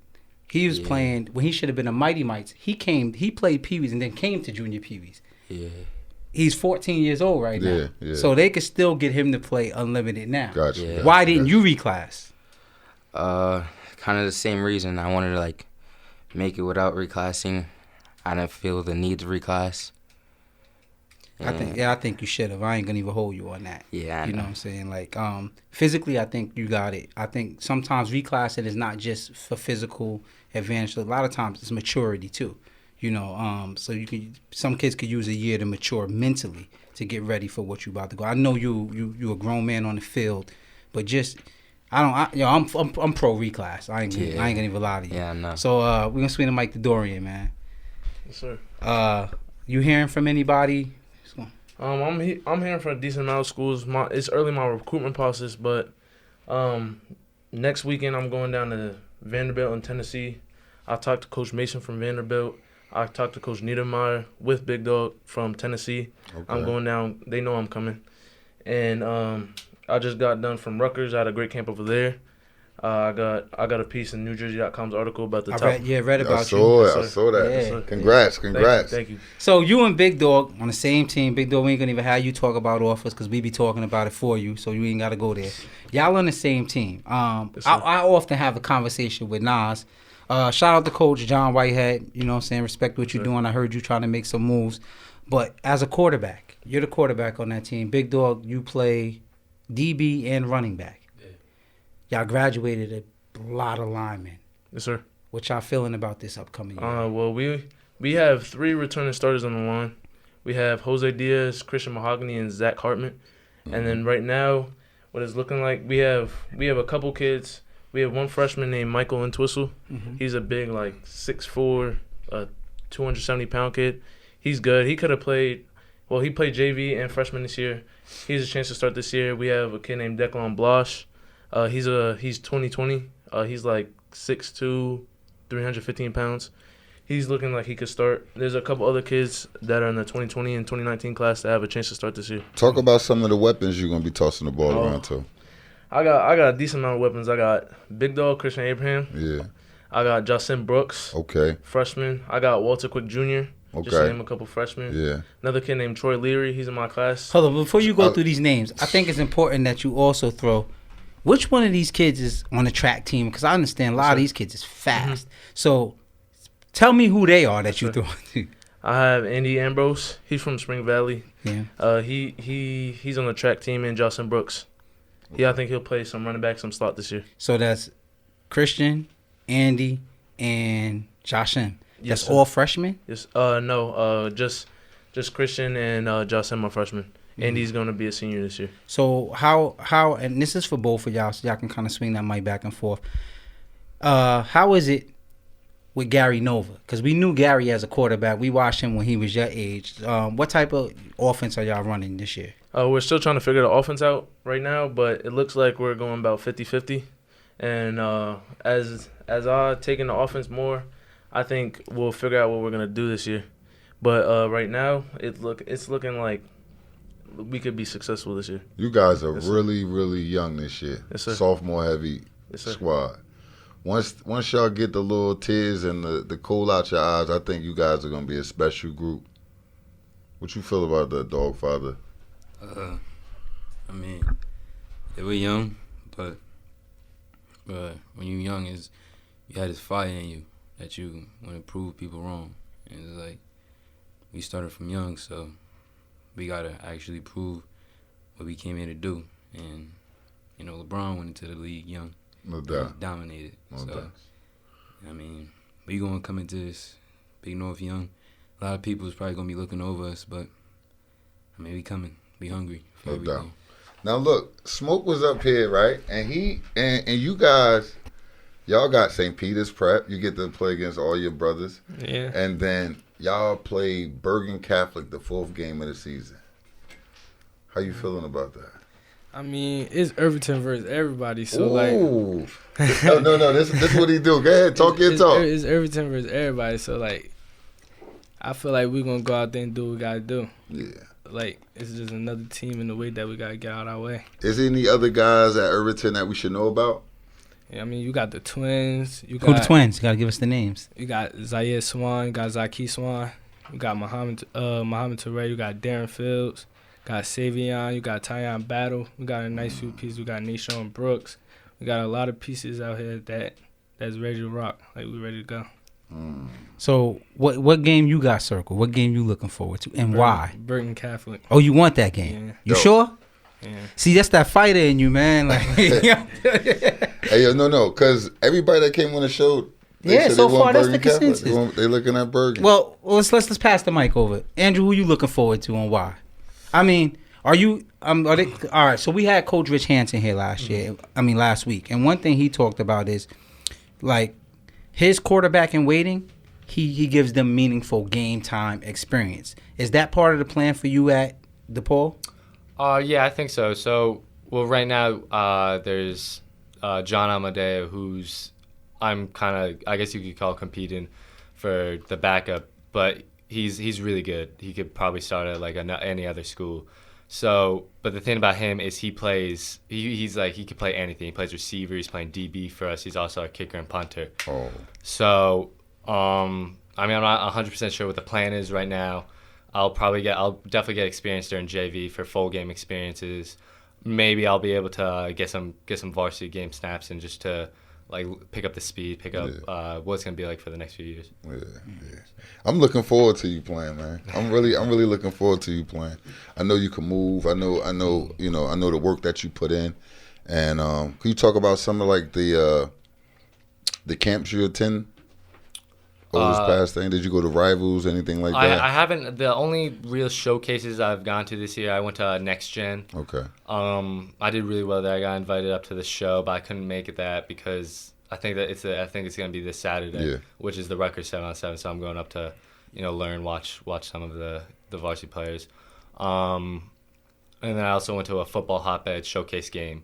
Speaker 1: He was playing when he should have been a Mighty Mites. He played Pee-wees and then came to Junior Pee-wees.
Speaker 4: Yeah.
Speaker 1: He's 14 years old right now.
Speaker 2: Yeah.
Speaker 1: So they could still get him to play unlimited now.
Speaker 2: Gotcha.
Speaker 4: Yeah.
Speaker 1: Why didn't you reclass?
Speaker 4: Kind of the same reason. I wanted to like make it without reclassing. I didn't feel the need to reclass.
Speaker 1: I think you should have. I ain't gonna even hold you on that.
Speaker 4: Yeah, I
Speaker 1: you know
Speaker 4: know.
Speaker 1: what I'm saying? Like, physically, I think you got it. I think sometimes reclassing is not just for physical advantage. A lot of times it's maturity too. You know, so some kids could use a year to mature mentally to get ready for what you about to go. I know you a grown man on the field, but just I'm pro reclass. I ain't gonna even lie to you.
Speaker 4: Yeah, I know.
Speaker 1: So we're gonna swing the mic to Dorian, man.
Speaker 5: Yes, sir.
Speaker 1: You hearing from anybody?
Speaker 5: I'm hearing from a decent amount of schools. It's early in my recruitment process, but next weekend I'm going down to Vanderbilt in Tennessee. I talked to Coach Mason from Vanderbilt. I talked to Coach Niedermeyer with Big Dog from Tennessee.
Speaker 2: Okay.
Speaker 5: I'm going down. They know I'm coming. And I just got done from Rutgers. I had a great camp over there. I got a piece in NewJersey.com's article about the top.
Speaker 1: Read about
Speaker 2: I
Speaker 1: you.
Speaker 2: saw it.
Speaker 5: Yes,
Speaker 2: I
Speaker 5: sir.
Speaker 2: saw that.
Speaker 1: Yeah.
Speaker 2: Congrats.
Speaker 5: Thank you.
Speaker 1: So you and Big Dog on the same team. Big Dog, we ain't gonna even have you talk about offers because we be talking about it for you, so you ain't gotta go there. Y'all on the same team.
Speaker 5: Yes, sir.
Speaker 1: I often have a conversation with Nas. Shout out to Coach John Whitehead. You know what I'm saying? Respect what you're doing. I heard you trying to make some moves. But as a quarterback, you're the quarterback on that team. Big Dog, you play DB and running back. Yeah. Y'all graduated a lot of linemen.
Speaker 5: Yes, sir.
Speaker 1: What y'all feeling about this upcoming year?
Speaker 5: Well, we have 3 returning starters on the line. We have Jose Diaz, Christian Mahogany, and Zach Hartman. And then right now, what it's looking like, we have a couple kids. We have one freshman named Michael Entwistle.
Speaker 1: Mm-hmm.
Speaker 5: He's a big, 6'4", 270-pound kid. He's good. He could have played. Well, he played JV and freshman this year. He has a chance to start this year. We have a kid named Declan Blosh. He's 2020. He's 6'2", 315 pounds. He's looking like he could start. There's a couple other kids that are in the 2020 and 2019 class that have a chance to start this year.
Speaker 2: Talk about some of the weapons you're gonna be tossing the ball around to.
Speaker 5: I got a decent amount of weapons. I got Big Dog Christian Abraham.
Speaker 2: Yeah.
Speaker 5: I got Justin Brooks,
Speaker 2: Okay.
Speaker 5: freshman. I got Walter Quick Jr. Just to
Speaker 2: Okay.
Speaker 5: name a couple freshmen.
Speaker 2: Yeah.
Speaker 5: Another kid named Troy Leary. He's in my class.
Speaker 1: Hold on, before you go through these names, I think it's important that you also throw which one of these kids is on the track team, because I understand a lot of these kids is fast. So tell me who they are that you throw.
Speaker 5: I have Andy Ambrose. He's from Spring Valley.
Speaker 1: Yeah.
Speaker 5: He's on the track team, and Justin Brooks. I think he'll play some running back, some slot this year.
Speaker 1: So that's Christian, Andy, and Joshin.
Speaker 5: Yes,
Speaker 1: That's
Speaker 5: sir.
Speaker 1: all freshmen?
Speaker 5: Yes. No. Just Christian and Justin are freshmen. Andy's gonna be a senior this year.
Speaker 1: So how and this is for both of y'all, so y'all can kind of swing that mic back and forth. How is it with Gary Nova? Because we knew Gary as a quarterback. We watched him when he was your age. What type of offense are y'all running this year?
Speaker 5: We're still trying to figure the offense out right now, but it looks like we're going about 50-50. And as I take in the offense more, I think we'll figure out what we're gonna do this year. But right now, it's looking like we could be successful this year.
Speaker 2: You guys are
Speaker 5: Yes, sir.
Speaker 2: really, really young this year.
Speaker 5: Yes, sir.
Speaker 2: Sophomore heavy
Speaker 5: Yes, sir.
Speaker 2: squad. Once y'all get the little tears and the coal out your eyes, I think you guys are gonna be a special group. What you feel about that, dog father?
Speaker 6: I mean, they were young, but when you're young, you had this fire in you that you want to prove people wrong. And it's like, we started from young, so we got to actually prove what we came here to do. And, LeBron went into the league young.
Speaker 2: No doubt.
Speaker 6: Dominated.
Speaker 2: No
Speaker 6: So,
Speaker 2: doubt.
Speaker 6: I mean, we going to come into this Big North young. A lot of people is probably going to be looking over us, but, I mean, we coming. We hungry for
Speaker 2: No
Speaker 6: everything.
Speaker 2: Now look, Smoke was up here, right? And he and you guys y'all got St. Peter's Prep. You get to play against all your brothers.
Speaker 3: Yeah.
Speaker 2: And then y'all play Bergen Catholic the 4th game of the season. How you feeling about that?
Speaker 3: I mean, it's Irvington versus everybody, so
Speaker 2: Ooh. No. This is what he do. Go ahead, talk your talk.
Speaker 3: It's Irvington versus everybody, so like, I feel like we're gonna go out there and do what we gotta do.
Speaker 2: Yeah.
Speaker 3: Like, it's just another team in the way that we gotta get out our way.
Speaker 2: Is there any other guys at Irvington that we should know about?
Speaker 3: Yeah, I mean, you got the twins.
Speaker 1: Who the twins? You gotta give us the names.
Speaker 3: You got Zaire Swan. You got Zaki Swan. You got Muhammad Touré. You got Darren Fields. Got Savion. You got Tyon Battle. We got a nice few pieces. We got Nashawn Brooks. We got a lot of pieces out here that's ready to rock. Like, we ready to go.
Speaker 1: So what game you got circled? What game you looking forward to, and why?
Speaker 3: Burton Catholic.
Speaker 1: Oh, you want that game?
Speaker 3: Yeah.
Speaker 1: You sure?
Speaker 3: Yeah.
Speaker 1: See, that's that fighter in you, man. Like,
Speaker 2: Hey, yo, no, because everybody that came on the show, they
Speaker 1: Yeah,
Speaker 2: said
Speaker 1: so
Speaker 2: they want
Speaker 1: far, that's the
Speaker 2: Bergen Catholic.
Speaker 1: consensus.
Speaker 2: They looking at Bergen.
Speaker 1: well, let's pass the mic over. Andrew, who you looking forward to and why? I mean, are you? Are they all right? So we had Coach Rich Hansen here last week, and one thing he talked about is like his quarterback in waiting. He gives them meaningful game time experience. Is that part of the plan for you at DePaul?
Speaker 7: Yeah, I think so. So, well, right now there's John Amadeo, who's I'm kind of, I guess you could call competing for the backup, but he's really good. He could probably start at like any other school. So, but the thing about him is he plays. He's like he can play anything. He plays receiver. He's playing DB for us. He's also a kicker and punter.
Speaker 2: Oh.
Speaker 7: So, I mean, I'm not 100% sure what the plan is right now. I'll definitely get experience during JV for full game experiences. Maybe I'll be able to get some varsity game snaps and just to like pick up the speed, pick up what it's gonna be like for the next few years.
Speaker 2: Yeah. I'm looking forward to you playing, man. I'm really looking forward to you playing. I know you can move. I know the work that you put in. And can you talk about some of like the camps you attend over this past thing? Did you go to Rivals, anything like that?
Speaker 7: I haven't. The only real showcases I've gone to this year, I went to Next Gen.
Speaker 2: Okay.
Speaker 7: I did really well there. I got invited up to the show, but I couldn't make it that because I think it's going to be this Saturday, which is the Rutgers 7-on-7. So I'm going up to, learn, watch some of the varsity players. And then I also went to a football hotbed showcase game.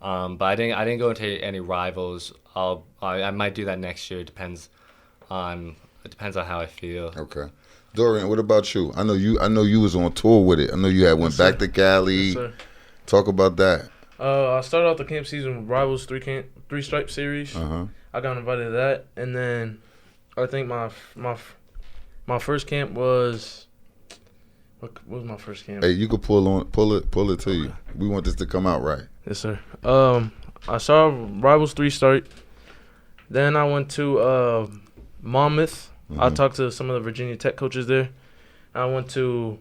Speaker 7: But I didn't go into any Rivals. I might do that next year. It depends on how I feel.
Speaker 2: Okay. Dorian, what about you? I know you was on tour with it. I know you had went back to Cali.
Speaker 5: Yes, sir.
Speaker 2: Talk about that.
Speaker 5: I started off the camp season with Rivals 3 Stripe series.
Speaker 2: Uh-huh.
Speaker 5: I got invited to that, and then I think my first camp was what was my first camp?
Speaker 2: Hey, you could pull it to you. We want this to come out right.
Speaker 5: Yes, sir. I saw Rivals 3 start. Then I went to Monmouth. I talked to some of the Virginia Tech coaches there. I went to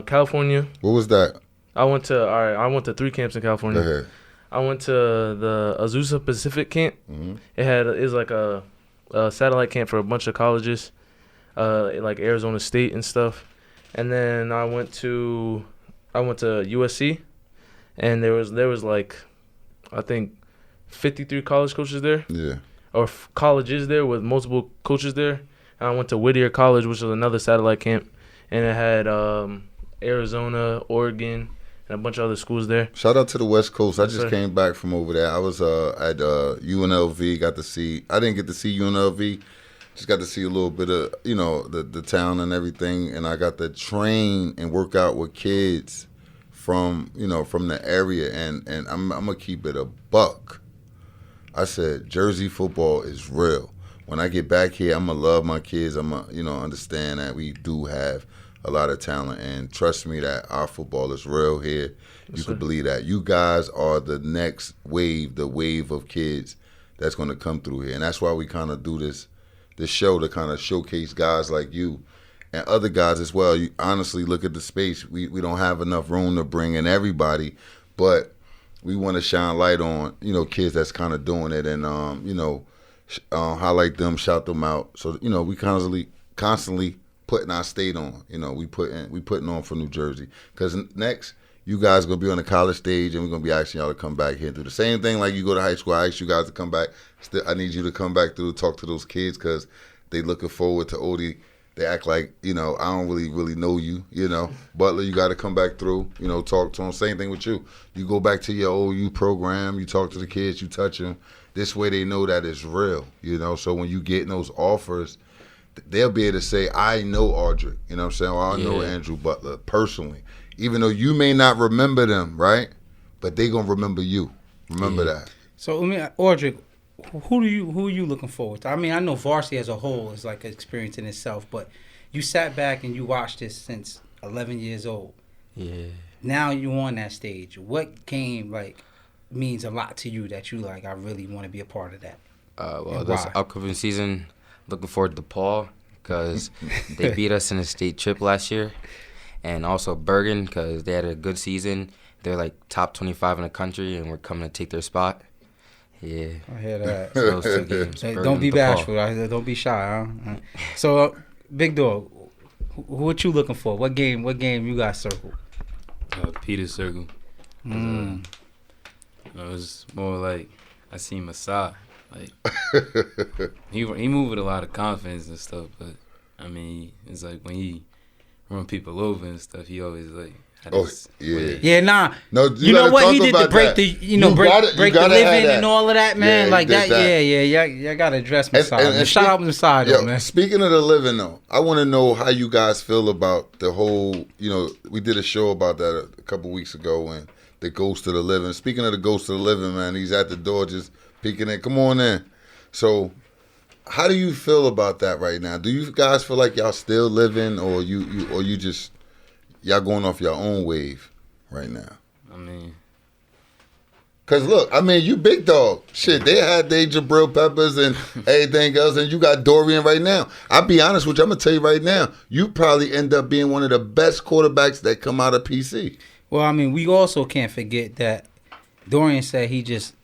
Speaker 5: California.
Speaker 2: What was that?
Speaker 5: I went to 3 camps in California.
Speaker 2: Go ahead.
Speaker 5: I went to the Azusa Pacific camp.
Speaker 2: Mm-hmm.
Speaker 5: It was like a satellite camp for a bunch of colleges, like Arizona State and stuff. And then I went to USC, and there was like, I think, 53 college coaches there.
Speaker 2: Yeah.
Speaker 5: Or colleges there with multiple coaches there. And I went to Whittier College, which was another satellite camp, and it had Arizona, Oregon, and a bunch of other schools there.
Speaker 2: Shout out to the West Coast. I
Speaker 5: Yes,
Speaker 2: just
Speaker 5: sir.
Speaker 2: came back from over there. I was at UNLV. I didn't get to see UNLV. Just got to see a little bit of, the town and everything. And I got to train and work out with kids from the area. And I'm going to keep it a buck. I said, Jersey football is real. When I get back here, I'm going to love my kids. I'm going to, understand that we do have a lot of talent. And trust me that our football is real here. You can believe that. You guys are the next wave, the wave of kids that's going to come through here. And that's why we kind of do this show to kind of showcase guys like you and other guys as well. You honestly look at the space. We don't have enough room to bring in everybody, but we want to shine light on, kids that's kind of doing it and, highlight them, shout them out. So, we constantly putting our state on. We putting on for New Jersey. Because next, you guys going to be on the college stage, and we're going to be asking y'all to come back here and do the same thing like you go to high school. I ask you guys to come back. Still, I need you to come back through, talk to those kids because they looking forward to Odie. They act like, I don't really know you, Butler, you got to come back through, talk to them. Same thing with you. You go back to your OU program, you talk to the kids, you touch them. This way they know that it's real, So when you get those offers, they'll be able to say, I know Audric, you know what I'm saying? Or I know Andrew Butler personally. Even though you may not remember them, right? But they going to remember you. Remember that.
Speaker 1: So, Audric, who are you looking forward to? I mean, I know varsity as a whole is like an experience in itself, but you sat back and you watched this since 11 years old.
Speaker 4: Yeah.
Speaker 1: Now you on that stage. What game means a lot to you that you I really want to be a part of that?
Speaker 4: Well, this upcoming season, looking forward to Paul because they beat us in the state trip last year, and also Bergen because they had a good season. They're top 25 in the country, and we're coming to take their spot. Yeah,
Speaker 1: I hear that.
Speaker 4: So those 2 games.
Speaker 1: Hey,
Speaker 4: Bergen
Speaker 1: don't be
Speaker 4: to
Speaker 1: bashful.
Speaker 4: Paul.
Speaker 1: Don't be shy. Huh? So, Big Dog, what you looking for? What game you got circled?
Speaker 6: Peter's circle. It was more like I seen Masai. He moved with a lot of confidence and stuff, but I mean, it's like when he run people over and stuff, he always
Speaker 1: Yeah, nah.
Speaker 2: No,
Speaker 1: you know what he did to break
Speaker 2: that.
Speaker 1: the, break the living and all of that, man. Yeah, gotta address Masai. And shout out Masai, though, man.
Speaker 2: Speaking of the living, though, I want to know how you guys feel about the whole. We did a show about that a couple weeks ago when the ghost of the living. Speaking of the ghost of the living, man, he's at the door just peeking in. Come on in. So, how do you feel about that right now? Do you guys feel like y'all still living, or you just y'all going off your own wave right now?
Speaker 6: I mean,
Speaker 2: cause look, you Big Dog. Shit, they had their Jabril Peppers and everything else, and you got Dorian right now. I'll be honest with you. I'm gonna tell you right now, you probably end up being one of the best quarterbacks that come out of PC.
Speaker 1: Well, we also can't forget that Dorian said he just,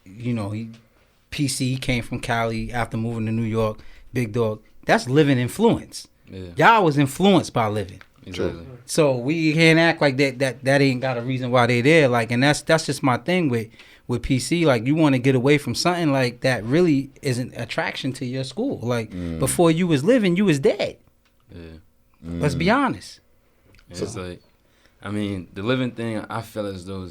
Speaker 1: PC came from Cali after moving to New York. Big Dog, that's living influence.
Speaker 6: Yeah.
Speaker 1: Y'all was influenced by living.
Speaker 6: Exactly.
Speaker 1: So we can't act like that ain't got a reason why they there. And that's just my thing with PC. You want to get away from something that really isn't attraction to your school. Before you was living, you was dead.
Speaker 6: Yeah.
Speaker 1: Let's be honest.
Speaker 6: Yeah, it's the living thing, I felt as though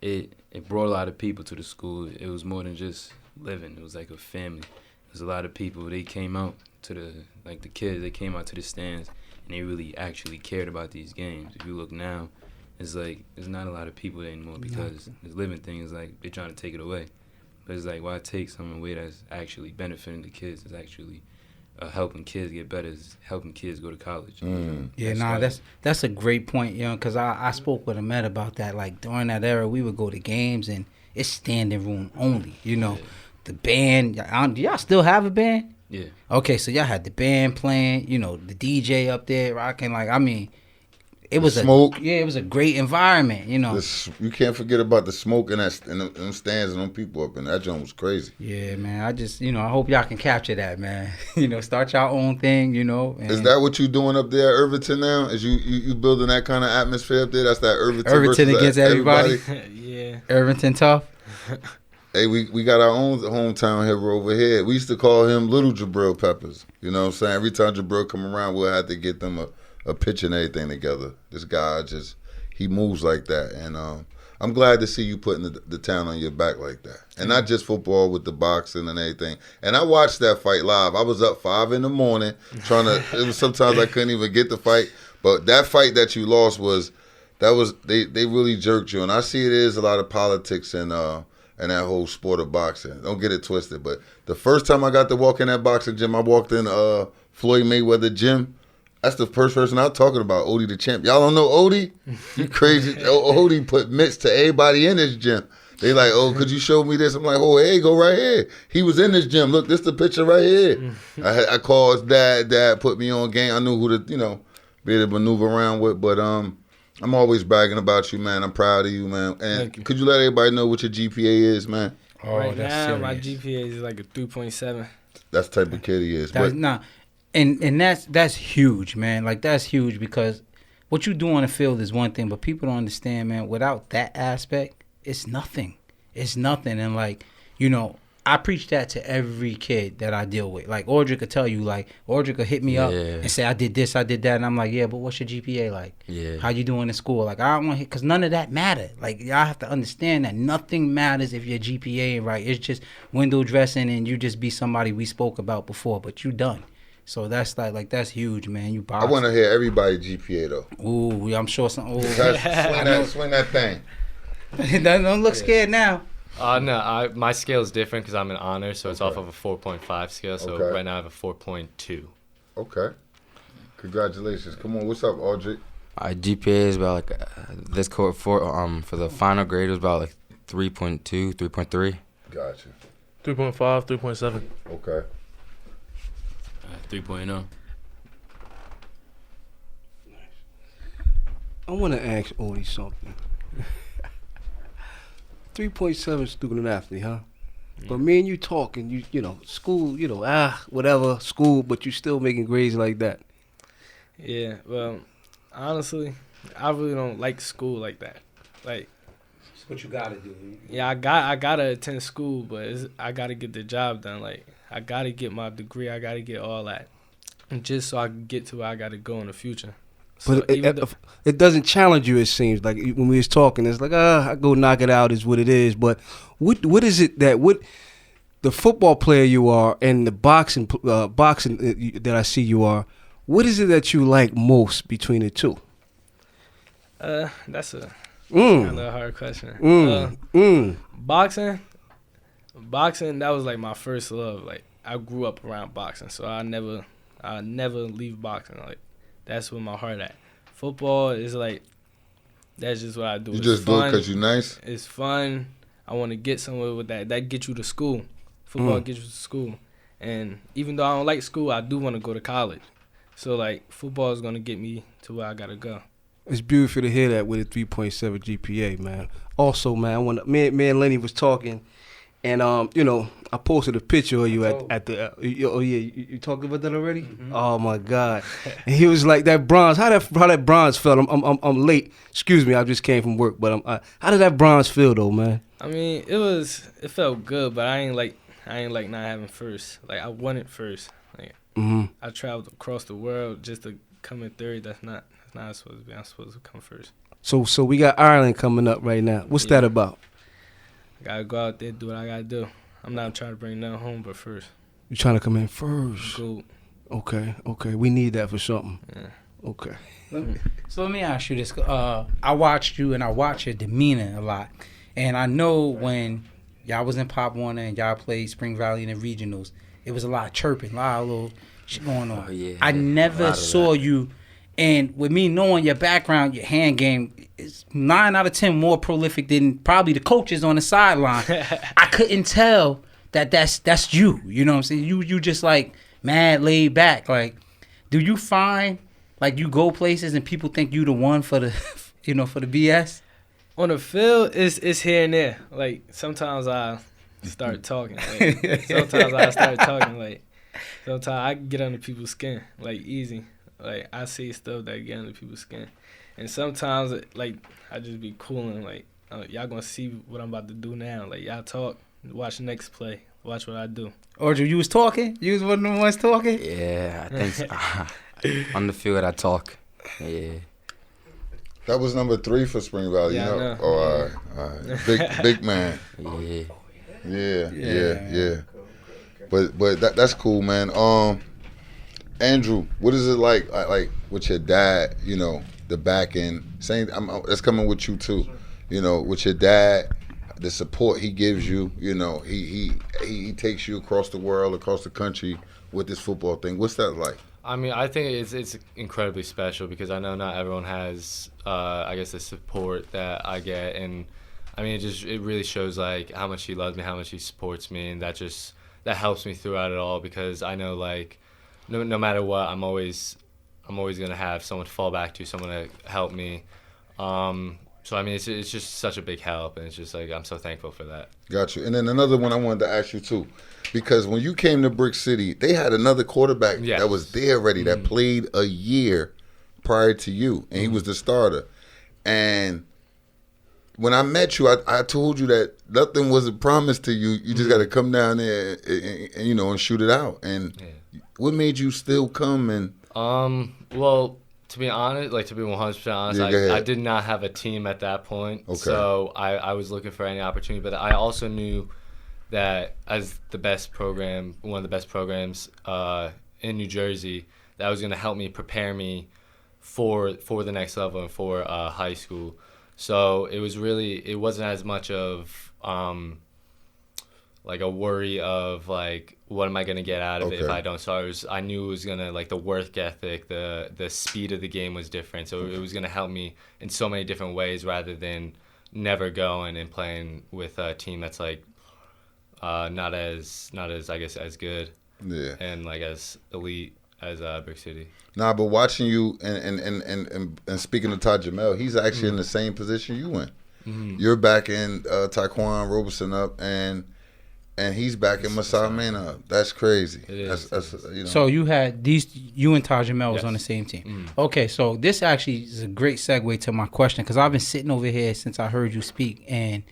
Speaker 6: it brought a lot of people to the school. It was more than just living. It was like a family. There's a lot of people. They came out to the kids. They came out to the stands, and they really actually cared about these games. If you look now, it's there's not a lot of people there anymore because this living thing is they're trying to take it away. But it's why take something away that's actually benefiting the kids? It's actually helping kids get better. It's helping kids go to college.
Speaker 1: Yeah, that's a great point, because I spoke with Ahmed about that. During that era, we would go to games, and it's standing room only,
Speaker 6: Yeah.
Speaker 1: The band, do y'all still have a band?
Speaker 6: Yeah.
Speaker 1: Okay, so y'all had the band playing, the DJ up there rocking. It was
Speaker 2: smoke.
Speaker 1: It was a great environment,
Speaker 2: You can't forget about the smoke and them stands and them people up in that joint was crazy.
Speaker 1: Yeah, man. I just, I hope y'all can capture that, man. Start your own thing, And
Speaker 2: is that what you doing up there at Irvington now? Is you building that kind of atmosphere up there? That's that Irvington
Speaker 1: Irvington
Speaker 2: versus
Speaker 1: against everybody?
Speaker 3: Yeah.
Speaker 1: Irvington tough?
Speaker 2: Hey, we got our own hometown hero over here. We used to call him Little Jabril Peppers. You know what I'm saying? Every time Jabril come around, we'll have to get them a pitch and everything together. This guy he moves like that. And I'm glad to see you putting the town on your back like that. And not just football, with the boxing and everything. And I watched that fight live. I was up 5 a.m. it was sometimes I couldn't even get the fight. But that fight that you lost they really jerked you. And I see it is a lot of politics and that whole sport of boxing. Don't get it twisted. But the first time I got to walk in that boxing gym, I walked in Floyd Mayweather gym. That's the first person I'm talking about, Odie the champ. Y'all don't know Odie? You crazy. Odie put mitts to everybody in this gym. They could you show me this? I'm like, hey, go right here. He was in this gym. Look, this the picture right here. I called his dad. Dad put me on game. I knew who to, be able to maneuver around with. But I'm always bragging about you, man. I'm proud of you, man. And could you let everybody know what your GPA is, man?
Speaker 3: Oh, right now, my GPA is a 3.7.
Speaker 2: That's the type of kid he is.
Speaker 1: And that's huge, man. That's huge because what you do on the field is one thing, but people don't understand, man. Without that aspect, it's nothing. It's nothing. And like, you know, I preach that to every kid that I deal with. Like, Audrey could tell you, like, Audrey could hit me up and say, I did this, I did that. And I'm like, yeah, but what's your GPA like?
Speaker 4: Yeah.
Speaker 1: How you doing in school? Like, I don't want to, because none of that matter. Like, y'all have to understand that nothing matters if your GPA ain't right. It's just window dressing and you just be somebody we spoke about before, but you done. So that's like that's huge, man. You box.
Speaker 2: I want to hear everybody's GPA, though.
Speaker 1: Ooh, yeah, I'm sure some. Ooh.
Speaker 2: Swing that thing.
Speaker 1: Don't look scared now.
Speaker 7: No, my scale is different because I'm an honor, so it's off of a 4.5 scale. So
Speaker 2: Okay.
Speaker 7: right now I have a 4.2.
Speaker 2: Okay. Congratulations. Come on, what's up, Audrey?
Speaker 4: My GPA is about like this court for the final grade was about like 3.2, 3.3.
Speaker 2: Gotcha.
Speaker 5: 3.5, 3.7.
Speaker 2: Okay.
Speaker 6: 3.0.
Speaker 8: I want to ask Odie something. 3.7 student athlete, huh? But me and you talking, you know, school, you know, whatever, school, but you still making grades like that.
Speaker 3: Yeah, well, honestly, I really don't like school like that. Like,
Speaker 1: That's what you gotta do.
Speaker 3: yeah, I gotta attend school, but I gotta get the job done. Like, I gotta get my degree. I gotta get all that, and just so I can get to where I gotta go in the future. So
Speaker 8: But it doesn't challenge you, it seems. Like when we was talking, it's like, I go knock it out is what it is. But what is it that the football player you are and the boxing that I see you are, what is it that you like most between the two?
Speaker 3: That's a kind of hard question. Boxing, that was like my first love. Like, I grew up around boxing, so I never leave boxing. Like, that's where my heart at. Football is like, that's just what I do.
Speaker 2: You
Speaker 3: It's
Speaker 2: just
Speaker 3: fun.
Speaker 2: do it because you're nice?
Speaker 3: It's fun. I want to get somewhere with that. That gets you to school. Football gets you to school. And even though I don't like school, I do want to go to college. So, like, football is going to get me to where I got to go.
Speaker 8: It's beautiful to hear that with a 3.7 GPA, man. Also, man, when me and Lenny was talking, and you know, I posted a picture of you at the. You talked about that already? Mm-hmm. Oh my God! And he was like, "That bronze. How that bronze felt? I'm late. Excuse me. I just came from work. But how did that bronze feel though, man?
Speaker 3: I mean, it felt good, but I ain't like not having first. Like, I wanted first. Like, I traveled across the world just to come in third. That's not supposed to be. I'm supposed to come first.
Speaker 8: So we got Ireland coming up right now. What's that about?
Speaker 3: I gotta go out there, do what I gotta do. I'm not trying to bring nothing home, but first.
Speaker 8: You trying to come in first?
Speaker 3: Good.
Speaker 8: Okay. We need that for something.
Speaker 3: Yeah.
Speaker 8: Okay.
Speaker 1: So let me ask you this. I watched you and I watch your demeanor a lot. And I know when y'all was in Pop Warner and y'all played Spring Valley in the regionals, it was a lot of chirping, a lot of little shit going on.
Speaker 4: Oh, yeah.
Speaker 1: I never saw you. And with me knowing your background, your hand game is 9 out of 10 more prolific than probably the coaches on the sideline. I couldn't tell that's you. You know what I'm saying? You just like mad laid back. Like, do you find like you go places and people think you the one for the for the BS?
Speaker 3: On the field, it's here and there. Like, sometimes I start talking. Like, sometimes I get under people's skin, like, easy. Like, I see stuff that get under people's skin. And sometimes, like, I just be cool and, like, y'all gonna see what I'm about to do now. Like, y'all talk, watch the next play, watch what I do.
Speaker 1: Audrey, you was talking? You was one of the ones talking?
Speaker 4: Yeah, I think so. On the field, I talk. Yeah.
Speaker 2: That was number 3 for Spring Valley.
Speaker 3: Yeah,
Speaker 2: you
Speaker 3: I
Speaker 2: know?
Speaker 3: know.
Speaker 2: Oh, all right. Big man.
Speaker 4: Yeah.
Speaker 2: Yeah. But that's cool, man. Andrew, what is it like with your dad? You know, the back end. Same. That's coming with you too. You know, with your dad, the support he gives you. You know, he takes you across the world, across the country with this football thing. What's that like?
Speaker 7: I mean, I think it's incredibly special because I know not everyone has, I guess, the support that I get, and I mean, it really shows like how much he loves me, how much he supports me, and that helps me throughout it all because I know like no matter what, I'm always gonna have someone to fall back to, someone to help me. So I mean, it's just such a big help, and it's just like I'm so thankful for that.
Speaker 2: Got you. And then another one I wanted to ask you too, because when you came to Brick City, they had another quarterback that was there already that played a year prior to you, and he was the starter. And when I met you, I told you that nothing wasn't promised to you. You just got to come down there and shoot it out. And what made you still come? And
Speaker 7: well, to be honest, to be 100% honest, I did not have a team at that point.
Speaker 2: Okay.
Speaker 7: So I was looking for any opportunity, but I also knew that as the best program, one of the best programs in New Jersey, that was going to help me prepare me for the next level and for high school. So it wasn't as much of a worry of what am I gonna get out of it if I don't start. I knew it was gonna the work ethic, the speed of the game was different. So it was gonna help me in so many different ways rather than never going and playing with a team that's not as I guess as good and as elite as Brick City.
Speaker 2: Nah, but watching you and speaking to Todd Jamel, he's actually in the same position you in. Mm-hmm. You're back in Taquan Roberson up, and he's back in Masai Main up. That's crazy.
Speaker 7: It is.
Speaker 2: That's.
Speaker 1: So you had you and Taj Jamel was on the same team. Mm-hmm. Okay, so this actually is a great segue to my question because I've been sitting over here since I heard you speak, and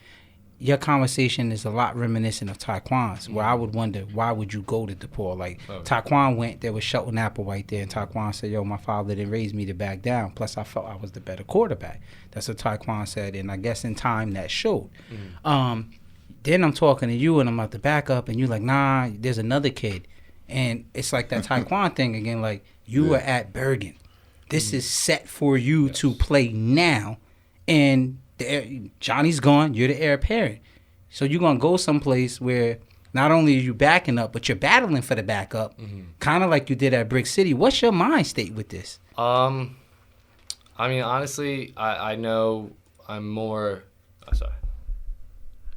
Speaker 1: your conversation is a lot reminiscent of Taquan's, where I would wonder, why would you go to DePaul? Taquan went, there was Shelton Applewhite there, and Taquan said, yo, my father didn't raise me to back down. Plus, I felt I was the better quarterback. That's what Taquan said, and I guess in time that showed. Mm-hmm. Then I'm talking to you, and I'm about to back up, and you're like, nah, there's another kid. And it's like that Taquan thing again, you were at Bergen. This is set for you to play now, and Johnny's gone, you're the heir apparent. So you're going to go someplace where not only are you backing up, but you're battling for the backup, kind of like you did at Brick City. What's your mind state with this?
Speaker 7: I mean, honestly, I know I'm more... sorry.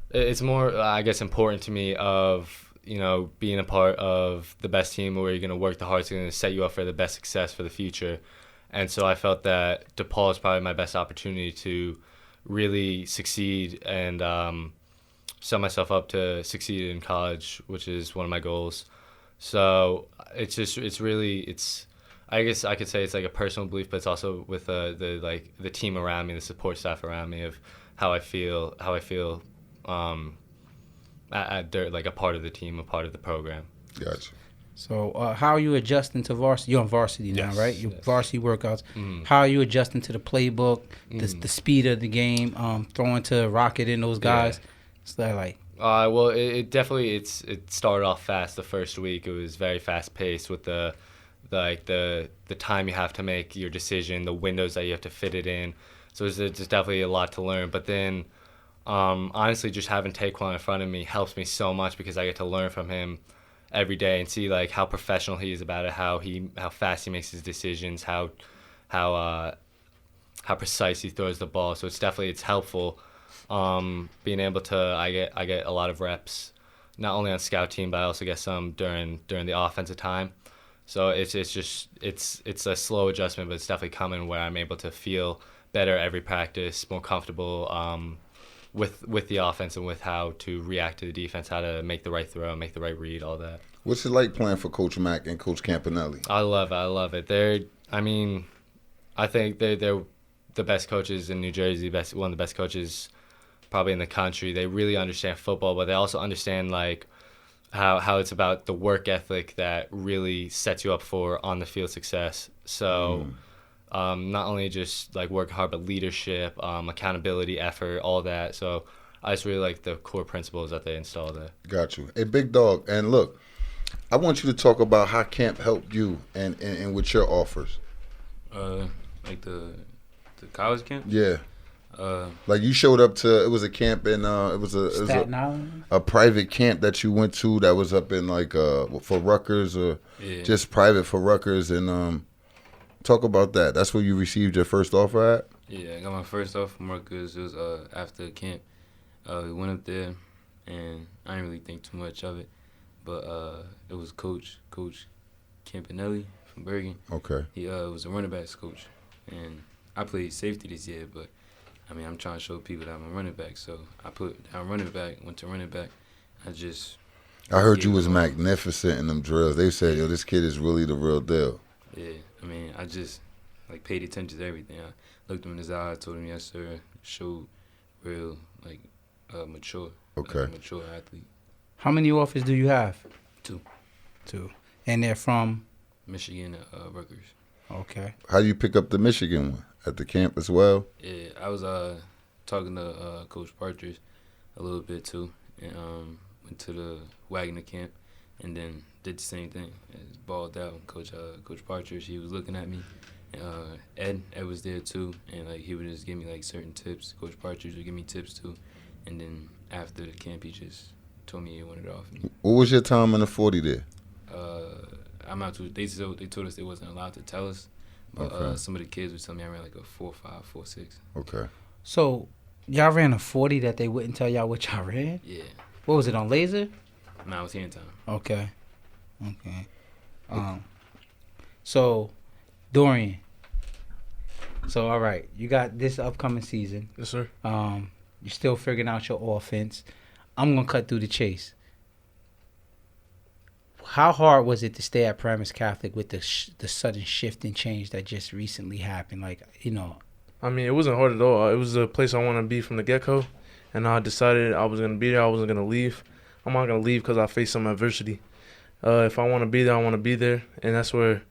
Speaker 7: It's more, I guess, important to me of, being a part of the best team where you're going to work the hardest, going to set you up for the best success for the future. And so I felt that DePaul is probably my best opportunity to really succeed and set myself up to succeed in college, which is one of my goals. So I guess I could say it's a personal belief, but it's also with the team around me, the support staff around me, of how I feel a part of the team, a part of the program.
Speaker 2: Gotcha.
Speaker 1: So how are you adjusting to varsity? You're on varsity now, right? Your varsity workouts. How are you adjusting to the playbook, the speed of the game, throwing to Rocket in those guys? Yeah. So
Speaker 7: well, it definitely it started off fast the first week. It was very fast paced with the time you have to make your decision, the windows that you have to fit it in. So there's definitely a lot to learn. But then honestly, just having Taquan in front of me helps me so much because I get to learn from him every day and see how professional he is about it, how fast he makes his decisions, how precise he throws the ball. So it's helpful being able to I get a lot of reps, not only on scout team, but I also get some during the offensive time. So it's a slow adjustment, but it's definitely coming where I'm able to feel better every practice, more comfortable with the offense and with how to react to the defense, how to make the right throw, make the right read, all that.
Speaker 2: What's it like playing for Coach Mack and Coach Campanelli?
Speaker 7: I love it. I think they're the best coaches in New Jersey, one of the best coaches probably in the country. They really understand football, but they also understand how it's about the work ethic that really sets you up for on the field success. So not only just work hard, but leadership, accountability, effort, all that. So I just really like the core principles that they install there.
Speaker 2: Got you. Hey, big dog. And look, I want you to talk about how camp helped you and with your offers.
Speaker 6: The college camp?
Speaker 2: Yeah. You showed up to, it was a camp in, it was a private camp that you went to that was up in for Rutgers or just private for Rutgers, and talk about that. That's where you received your first offer at?
Speaker 6: Yeah, I got my first offer from Rutgers. It was after camp. We went up there, and I didn't really think too much of it, but it was Coach Campanelli from Bergen.
Speaker 2: Okay.
Speaker 6: He was a running backs coach, and I played safety this year, but I'm trying to show people that I'm a running back, so I put down running back, went to running back.
Speaker 2: I heard you was magnificent in them drills. They said, yo, this kid is really the real deal.
Speaker 6: Yeah, like paid attention to everything. I looked him in his eye, told him yes sir, showed real like mature,
Speaker 2: Okay.
Speaker 6: mature athlete.
Speaker 1: How many offers do you have?
Speaker 6: 2.
Speaker 1: 2. And they're from?
Speaker 6: Michigan Rutgers.
Speaker 1: Okay.
Speaker 2: How do you pick up the Michigan one? At the camp as well?
Speaker 6: Yeah, I was talking to Coach Partridge a little bit too, and went to the Wagner camp, and then did the same thing. Balled out. Coach Partridge, he was looking at me. Ed was there too, and like he would just give me like certain tips. Coach Partridge would give me tips too, and then after the camp, he just told me he wanted it off me.
Speaker 2: What was your time in the 40 there?
Speaker 6: I'm not too. They told us they wasn't allowed to tell us, but
Speaker 2: Okay.
Speaker 6: some of the kids would tell me I ran like a 4.5, 4.6.
Speaker 2: Okay.
Speaker 1: So y'all ran a 40 that they wouldn't tell y'all what y'all ran?
Speaker 6: Yeah.
Speaker 1: What was it, on laser?
Speaker 6: Nah, it was hand time.
Speaker 1: Okay. So, Dorian. So, all right, you got this upcoming season.
Speaker 5: Yes, sir.
Speaker 1: You're still figuring out your offense. I'm gonna cut through the chase. How hard was it to stay at Paramus Catholic with the sudden shift and change that just recently happened? Like, you know.
Speaker 5: I mean, it wasn't hard at all. It was a place I wanted to be from the get-go, and I decided I was going to be there. I wasn't going to leave. I'm not going to leave because I faced some adversity. If I want to be there, I want to be there, and that's where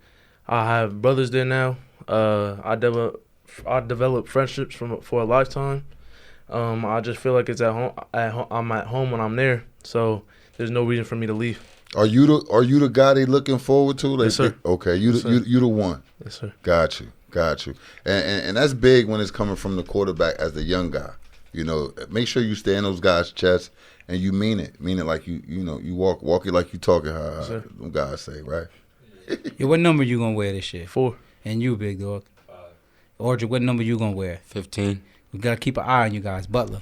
Speaker 5: I have brothers there now. I develop friendships for a lifetime. I just feel like it's at home. I'm at home when I'm there, so there's no reason for me to leave.
Speaker 2: Are you the guy they looking forward to? Like,
Speaker 5: Yes, sir.
Speaker 2: Okay,
Speaker 5: Yes, sir.
Speaker 2: you the one.
Speaker 5: Yes, sir.
Speaker 2: Got you. And that's big when it's coming from the quarterback as the young guy. You know, make sure you stay in those guys' chests and you mean it. Mean it like you walk it like you talking. How
Speaker 5: Yes, sir.
Speaker 2: them guys say, right?
Speaker 1: Yeah, what number you gonna wear this year?
Speaker 5: 4.
Speaker 1: And you, big dog. Audrey, what number you gonna wear?
Speaker 4: 15.
Speaker 1: We gotta keep an eye on you guys. Butler,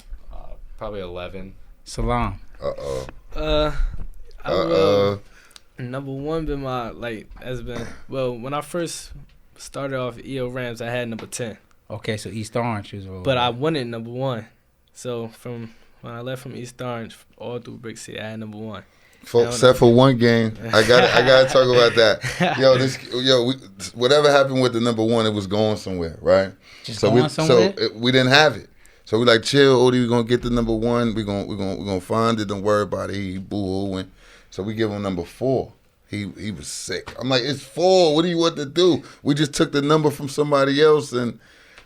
Speaker 7: Probably 11.
Speaker 1: Salam.
Speaker 3: Number one been my when I first started off at EO Rams, I had number 10,
Speaker 1: Okay, so East Orange is over.
Speaker 3: but I wanted number 1. So from when I left from East Orange all through Brick City, I had number 1.
Speaker 2: Except for one game, I got to talk about that. Whatever happened with the number 1, it was going somewhere, right?
Speaker 1: Just going somewhere?
Speaker 2: We didn't have it. So we like, chill, Odie, we're gonna get the number 1. We're gonna find it. Don't worry about it. He boo-hooing. So we give him number 4. He was sick. I'm like, it's 4. What do you want to do? We just took the number from somebody else and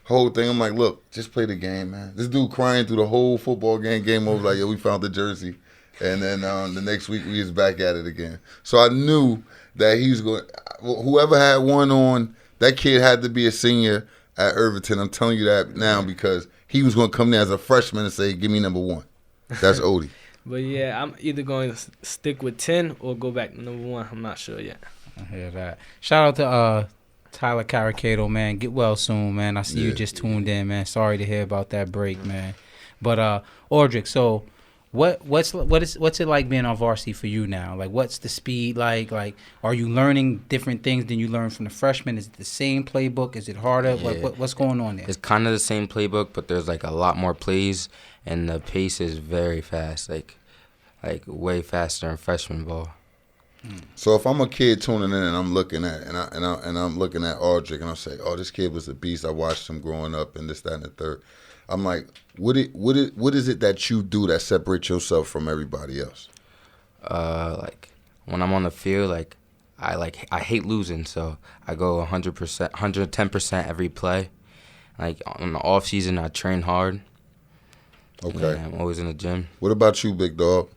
Speaker 2: whole thing. I'm like, look, just play the game, man. This dude crying through the whole football game over. Like, we found the jersey. And then the next week we was back at it again. So I knew that he was going. Whoever had 1 on, that kid had to be a senior at Irvington. I'm telling you that now because he was going to come there as a freshman and say, "Give me number 1." That's Odie.
Speaker 3: But yeah, I'm either going to stick with 10 or go back to number 1. I'm not sure yet.
Speaker 1: I hear that. Shout out to Tyler Caracato, man. Get well soon, man. I see you just tuned in, man. Sorry to hear about that break, man. But Audric, so what's it like being on varsity for you now? Like, what's the speed like? Like, are you learning different things than you learned from the freshmen? Is it the same playbook? Is it harder?
Speaker 4: Yeah.
Speaker 1: What's going on there?
Speaker 4: It's kind of the same playbook, but there's like a lot more plays, and the pace is very fast, like way faster than freshman ball.
Speaker 2: So if I'm a kid tuning in and I'm looking at I'm looking at Audric and I say, "Oh, this kid was a beast. I watched him growing up and this, that, and the third." I'm like, what is it that you do that separates yourself from everybody else?
Speaker 4: Like when I'm on the field, I hate losing, so I go 100%, 110% every play. Like on the off season, I train hard.
Speaker 2: Okay.
Speaker 4: Yeah, I'm always in the gym.
Speaker 2: What about you, big dog?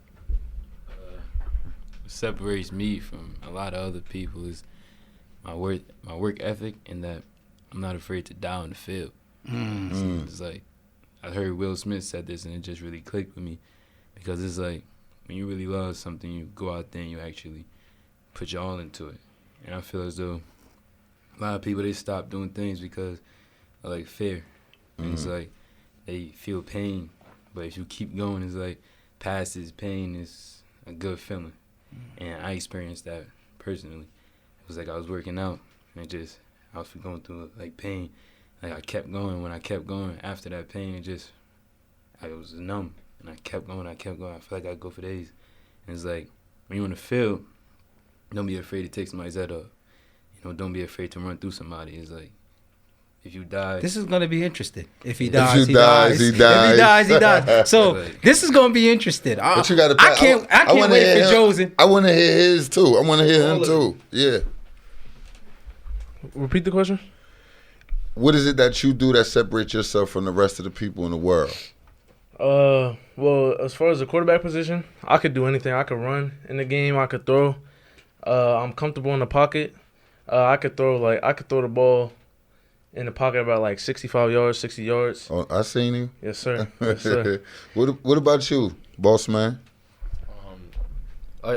Speaker 6: What separates me from a lot of other people is my work ethic, and that I'm not afraid to die on the field. It's like I heard Will Smith said this, and it just really clicked with me because it's like when you really love something, you go out there and you actually put your all into it. And I feel as though a lot of people, they stop doing things because of like fear. And it's like they feel pain, but if you keep going, it's like past this pain is a good feeling. And I experienced that personally. It was like I was working out and I was going through like pain. Like I kept going. When I kept going after that pain, I was numb. And I kept going. I feel like I'd go for days. And it's like when you're on the field, don't be afraid to take somebody's head up. Don't be afraid to run through somebody. It's like if you die,
Speaker 1: This is gonna be interesting. If he
Speaker 2: If
Speaker 1: dies,
Speaker 2: you
Speaker 1: he
Speaker 2: dies,
Speaker 1: dies.
Speaker 2: he dies.
Speaker 1: If he dies, he dies. So
Speaker 6: Like-
Speaker 1: this is gonna be interesting.
Speaker 2: But you got to.
Speaker 1: I can't
Speaker 2: wanna
Speaker 1: wait
Speaker 2: hear
Speaker 1: for
Speaker 2: him.
Speaker 1: Josen.
Speaker 2: I want to hear his too. I want to hear him too. Yeah.
Speaker 5: Repeat the question.
Speaker 2: What is it that you do that separates yourself from the rest of the people in the world?
Speaker 5: Well, as far as the quarterback position, I could do anything. I could run in the game. I could throw. I'm comfortable in the pocket. I could throw the ball in the pocket about like 65 yards, 60 yards.
Speaker 2: Oh, I seen you.
Speaker 5: Yes, sir. Yes, sir.
Speaker 2: What about you, boss man?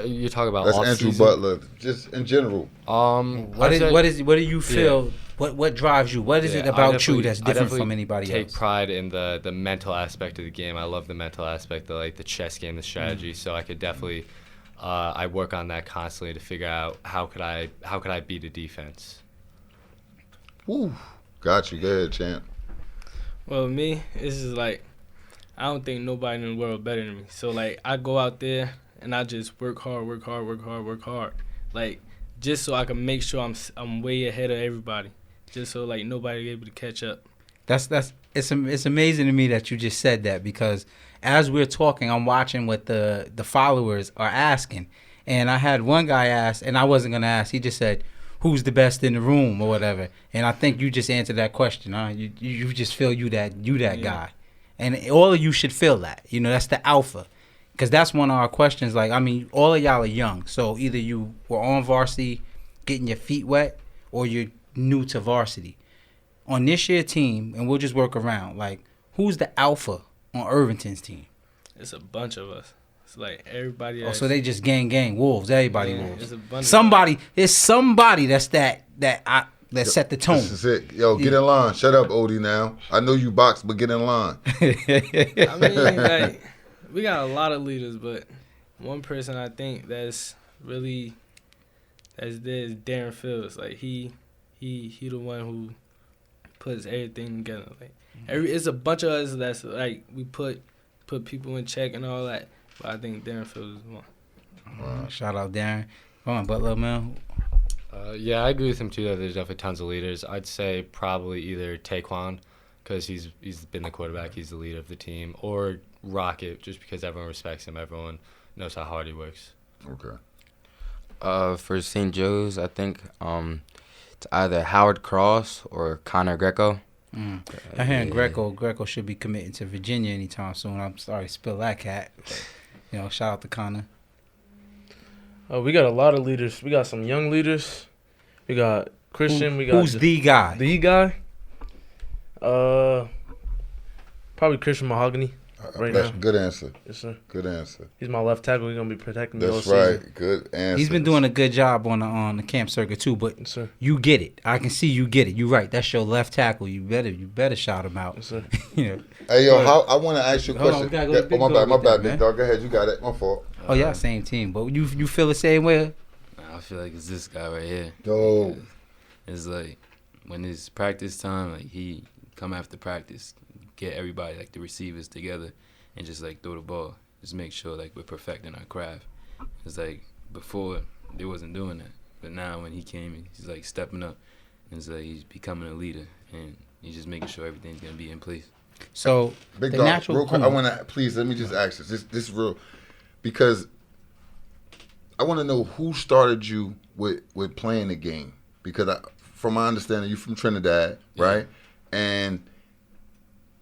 Speaker 7: You talk about
Speaker 2: That's
Speaker 7: off-season.
Speaker 2: Andrew Butler. Just in general.
Speaker 1: What do you feel? What drives you? What is it
Speaker 7: I
Speaker 1: about you
Speaker 7: definitely-
Speaker 1: that's
Speaker 7: I
Speaker 1: different
Speaker 7: definitely
Speaker 1: from anybody
Speaker 7: take
Speaker 1: else?
Speaker 7: pride in the mental aspect of the game. I love the mental aspect, like the chess game, the strategy. So I could definitely, I work on that constantly to figure out how could I beat a defense.
Speaker 2: Woo. Got you. Go ahead, champ.
Speaker 3: Well, me, it's just like I don't think nobody in the world better than me. So like I go out there and I just work hard, like just so I can make sure I'm way ahead of everybody, just so like nobody able to catch up.
Speaker 1: It's amazing to me that you just said that, because as we're talking, I'm watching what the followers are asking, and I had one guy ask, and I wasn't gonna ask. He just said, "Who's the best in the room?" or whatever, and I think you just answered that question. Huh? You just feel you that guy, and all of you should feel that. You know, that's the alpha, because that's one of our questions. Like, I mean, all of y'all are young, so either you were on varsity, getting your feet wet, or you're new to varsity. On this year team, and we'll just work around, like, who's the alpha on Irvington's team?
Speaker 3: It's a bunch of us. It's like everybody.
Speaker 1: Oh, so they just gang wolves. Everybody
Speaker 3: Yeah,
Speaker 1: wolves.
Speaker 3: it's a bunch of
Speaker 1: Somebody, it's somebody that's that set the tone.
Speaker 2: This is it. Yo, get in line. Shut up, Odie, now. I know you box, but get in line.
Speaker 3: I mean, like, we got a lot of leaders, but one person I think that's there is Darren Fields. Like he the one who puts everything together. Like it's a bunch of us that's like we put people in check and all that. But I think Darren Fields is one.
Speaker 1: Shout out Darren. Come on, Butler, man.
Speaker 7: Yeah, I agree with him too. That there's definitely tons of leaders. I'd say probably either Taekwon, because he's been the quarterback, he's the leader of the team, or Rocket, just because everyone respects him, everyone knows how hard he works.
Speaker 2: Okay.
Speaker 4: For St. Joe's, I think it's either Howard Cross or Connor Greco.
Speaker 1: I hear Greco should be committing to Virginia anytime soon. I'm sorry to spill that cat. But, you know, shout out to Connor.
Speaker 5: We got a lot of leaders. We got some young leaders. We got Christian.
Speaker 1: Who's the guy?
Speaker 5: The guy? Probably Christian Mahogany right now.
Speaker 2: Good answer.
Speaker 5: Yes, sir.
Speaker 2: Good answer.
Speaker 5: He's my left tackle. He's gonna be protecting me all
Speaker 2: That's
Speaker 5: season.
Speaker 2: right. Good answer.
Speaker 1: He's been doing a good job on the camp circuit too, but
Speaker 5: Yes, sir.
Speaker 1: you get it. I can see you get it. You're right. That's your left tackle. You better shout him out.
Speaker 5: Yes, sir.
Speaker 1: You know.
Speaker 2: Hey, yo, I want to ask you a
Speaker 1: Hold on,
Speaker 2: question.
Speaker 1: we gotta go to Big
Speaker 2: my
Speaker 1: Dog
Speaker 2: bad,
Speaker 1: with that,
Speaker 2: Big
Speaker 1: man.
Speaker 2: Dog. Go ahead. You got it. My fault.
Speaker 1: Oh yeah, same team. But you feel the same way?
Speaker 6: I feel like it's this guy right here.
Speaker 2: Yo.
Speaker 6: It's like when it's practice time, like he come after practice, get everybody, like the receivers together, and just like throw the ball. Just make sure like we're perfecting our craft. It's like before they wasn't doing that, but now when he came, he's like stepping up. And it's like he's becoming a leader, and he's just making sure everything's gonna be in place.
Speaker 1: So
Speaker 2: Big
Speaker 1: the
Speaker 2: Dog,
Speaker 1: natural
Speaker 2: real quick, I
Speaker 1: point-
Speaker 2: want to, please, let me just ask this. This is real. Because I want to know who started you with playing the game. Because from my understanding, you're from Trinidad, right? And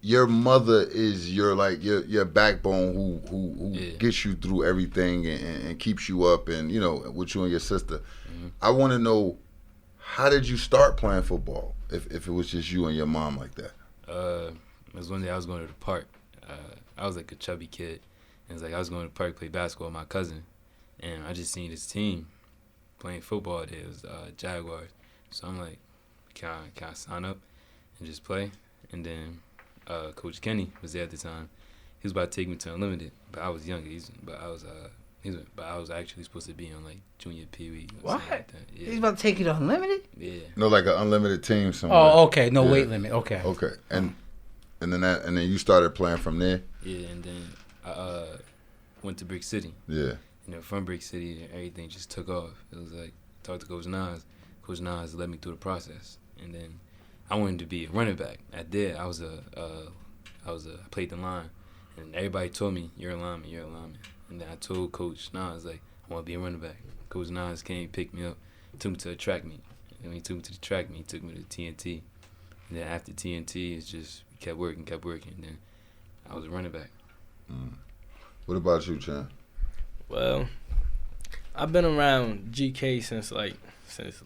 Speaker 2: your mother is your backbone who gets you through everything and keeps you up, and, you know, with you and your sister.
Speaker 6: Mm-hmm.
Speaker 2: I want to know, how did you start playing football if it was just you and your mom like that?
Speaker 6: It was one day I was going to the park. I was like a chubby kid. And it's like I was going to the park to play basketball with my cousin. And I just seen this team playing football there. It was Jaguars. So I'm like, can I sign up and just play? And then Coach Kenny was there at the time. He was about to take me to Unlimited, but I was younger. But I was actually supposed to be on like junior peewee.
Speaker 1: What?
Speaker 6: Like that. Yeah.
Speaker 1: He's about to take you to Unlimited?
Speaker 6: Yeah.
Speaker 2: No, like an unlimited team somewhere.
Speaker 1: Oh, okay. No
Speaker 2: Yeah.
Speaker 1: weight limit. Okay.
Speaker 2: Okay, and then you started playing from there.
Speaker 6: Yeah, and then I went to Brick City.
Speaker 2: Yeah.
Speaker 6: You know, from Brick City, everything just took off. It was like, talked to Coach Nas. Coach Nas led me through the process. And then I wanted to be a running back. I did. I played the line, and everybody told me, "You're a lineman, you're a lineman." And then I told Coach Nas, like, I want to be a running back. Coach Nas came, picked me up, took me to a track meet. And when he took me to the track meet, he took me to TNT. And then after TNT, it's just we kept working. And then I was a running back.
Speaker 2: What about you, Chan?
Speaker 3: Well, I've been around GK since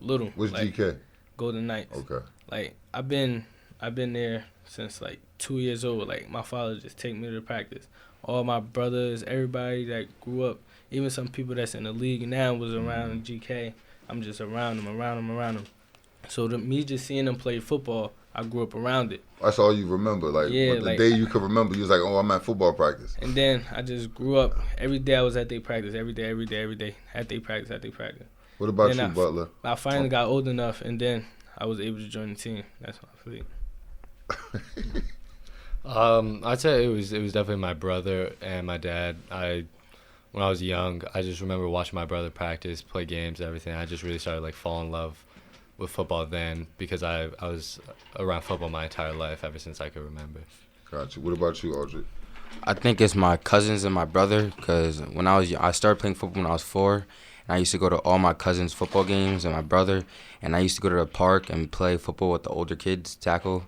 Speaker 3: little.
Speaker 2: Which
Speaker 3: like,
Speaker 2: GK?
Speaker 3: Golden Knights.
Speaker 2: Okay.
Speaker 3: Like I've been there since like 2 years old. Like my father just take me to practice. All my brothers, everybody that grew up, even some people that's in the league now was around GK. I'm just around them. So me just seeing them play football, I grew up around it.
Speaker 2: That's all you remember. Like,
Speaker 3: Yeah,
Speaker 2: the day you could remember, you was like, oh, I'm at football practice.
Speaker 3: And then I just grew up. Every day I was at their practice. Every day. At their practice.
Speaker 2: What about
Speaker 3: Then
Speaker 2: you, Butler?
Speaker 3: I finally got old enough, and then I was able to join the team. That's what I feel.
Speaker 7: I'd say it was definitely my brother and my dad. When I was young, I just remember watching my brother practice, play games, everything. I just really started like falling in love with football then because I was around football my entire life ever since I could remember.
Speaker 2: Gotcha. What about you, Audrey?
Speaker 4: I think it's my cousins and my brother because when I started playing football when I was 4, and I used to go to all my cousins' football games and my brother, and I used to go to the park and play football with the older kids, tackle,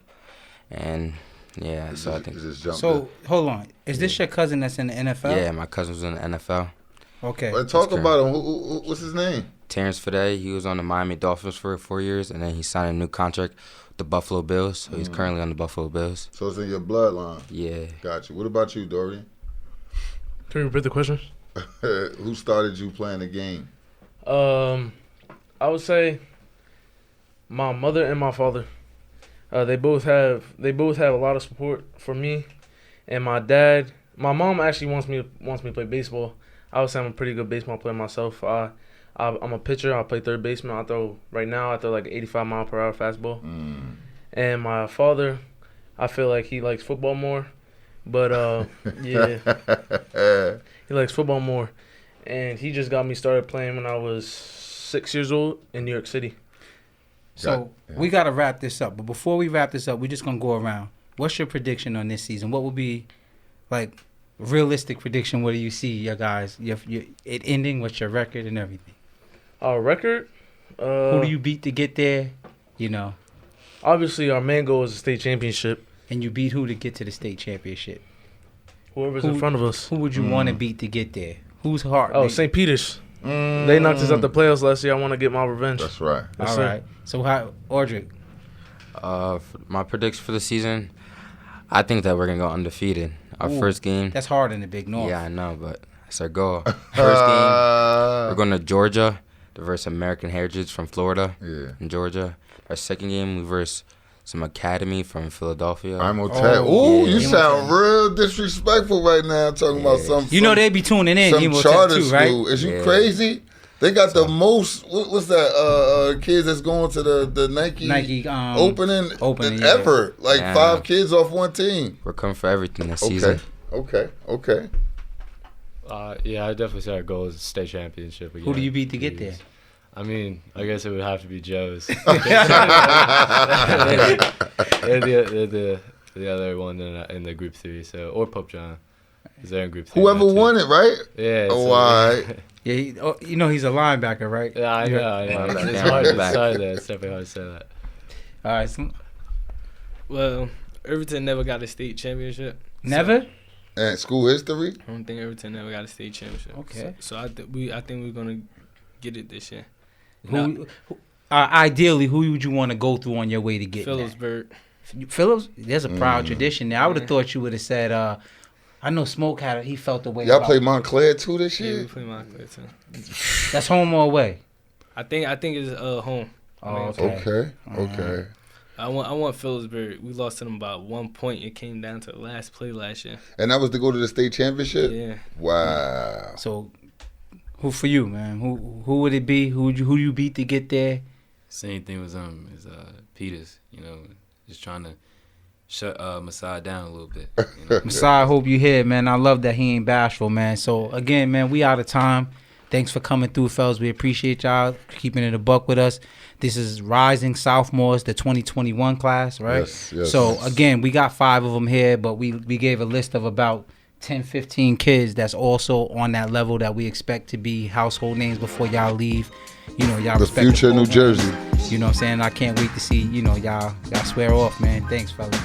Speaker 4: and yeah. So I think.
Speaker 1: So hold on, is this your cousin that's in the NFL?
Speaker 4: Yeah, my cousin was in the NFL.
Speaker 1: Okay.
Speaker 2: Well, talk about him. What's his name?
Speaker 4: Terrence C.L.T.A. He was on the Miami Dolphins for 4 years, and then he signed a new contract with the Buffalo Bills. So he's currently on the Buffalo Bills.
Speaker 2: So it's in your bloodline.
Speaker 4: Yeah.
Speaker 2: Gotcha. What about you, Dorian?
Speaker 5: Can you repeat the question?
Speaker 2: Who started you playing the game?
Speaker 5: I would say my mother and my father. They both have a lot of support for me, and my dad. My mom actually wants me to play baseball. I would say I'm a pretty good baseball player myself. I'm a pitcher. I play third baseman. I throw like 85 mile per hour fastball. And my father, I feel like he likes football more, but yeah, he likes football more, and he just got me started playing when I was 6 years old in New York City.
Speaker 1: So we got to wrap this up. But before we wrap this up, we're just going to go around. What's your prediction on this season? What would be, like, realistic prediction? What do you see, your guys? It ending? What's your record and everything?
Speaker 5: Our record?
Speaker 1: Who do you beat to get there? You know.
Speaker 5: Obviously, our main goal is the state championship.
Speaker 1: And you beat who to get to the state championship?
Speaker 5: Whoever's in front of us.
Speaker 1: Who would you want to beat to get there? Who's hard?
Speaker 5: Oh, St. Peter's. They knocked us out the playoffs last year. I want to get my revenge.
Speaker 2: That's right.
Speaker 1: All right. So how, Audrey?
Speaker 4: My prediction for the season, I think that we're gonna go undefeated. Our first game.
Speaker 1: That's hard in the Big North.
Speaker 4: Yeah, I know, but that's our goal. First game, we're going to Georgia to verse American Heritage from Florida.
Speaker 2: Yeah.
Speaker 4: In Georgia. Our second game, we verse some academy from Philadelphia.
Speaker 2: I'm on tag.
Speaker 1: Oh,
Speaker 2: Ooh, you sound real disrespectful right now. Talking about some.
Speaker 1: You know they be tuning in.
Speaker 2: Some charter
Speaker 1: too, right?
Speaker 2: school. Is you crazy? They got the most. What's that? Kids that's going to the Nike opening ever. Like 5 kids off one team.
Speaker 4: We're coming for everything this season.
Speaker 2: Okay.
Speaker 7: Yeah, I definitely say our goal is state championship again.
Speaker 1: Who do you beat to get there?
Speaker 7: I mean, I guess it would have to be Joe's. And the other one in the group 3, so or Pope John. Is there in group 3?
Speaker 2: Whoever won it, right?
Speaker 7: Yeah.
Speaker 2: Oh, all right.
Speaker 1: Yeah, you know he's a linebacker, right?
Speaker 7: Yeah, I know. It's hard to decide that. It's definitely hard to say that.
Speaker 1: All right.
Speaker 3: Well, Irvington never got a state championship.
Speaker 1: Never?
Speaker 2: And school history?
Speaker 3: I don't think Irvington never got a state championship.
Speaker 1: Okay.
Speaker 3: So I think we're gonna get it this year.
Speaker 1: Ideally, who would you want to go through on your way to get
Speaker 3: Phillipsburg.
Speaker 1: Phillips? There's a proud tradition there. I would have thought you would have said, I know Smoke he felt the way.
Speaker 2: Y'all play Montclair too this year?
Speaker 3: Yeah, we play Montclair too.
Speaker 1: That's home or away?
Speaker 3: I think it's home.
Speaker 1: Oh,
Speaker 2: okay.
Speaker 3: I want Phillipsburg. We lost to them about 1 point. It came down to the last play last year.
Speaker 2: And that was to go to the state championship?
Speaker 3: Yeah.
Speaker 2: Wow.
Speaker 1: So, who for you, man? Who would it be? Who you beat to get there?
Speaker 6: Same thing with Peters. You know, just trying to shut Masai down a little bit. You know?
Speaker 1: Masai, I hope you hear, man. I love that he ain't bashful, man. So again, man, we out of time. Thanks for coming through, fellas. We appreciate y'all keeping it a buck with us. This is Rising Sophomores, the 2021 class, right?
Speaker 2: Yes.
Speaker 1: So, again, we got 5 of them here, but we gave a list of about 10, 15 kids that's also on that level that we expect to be household names before y'all leave. You know, y'all
Speaker 2: The
Speaker 1: respect
Speaker 2: future of New
Speaker 1: program.
Speaker 2: Jersey.
Speaker 1: You know what I'm saying? I can't wait to see, y'all swear off, man. Thanks, fellas.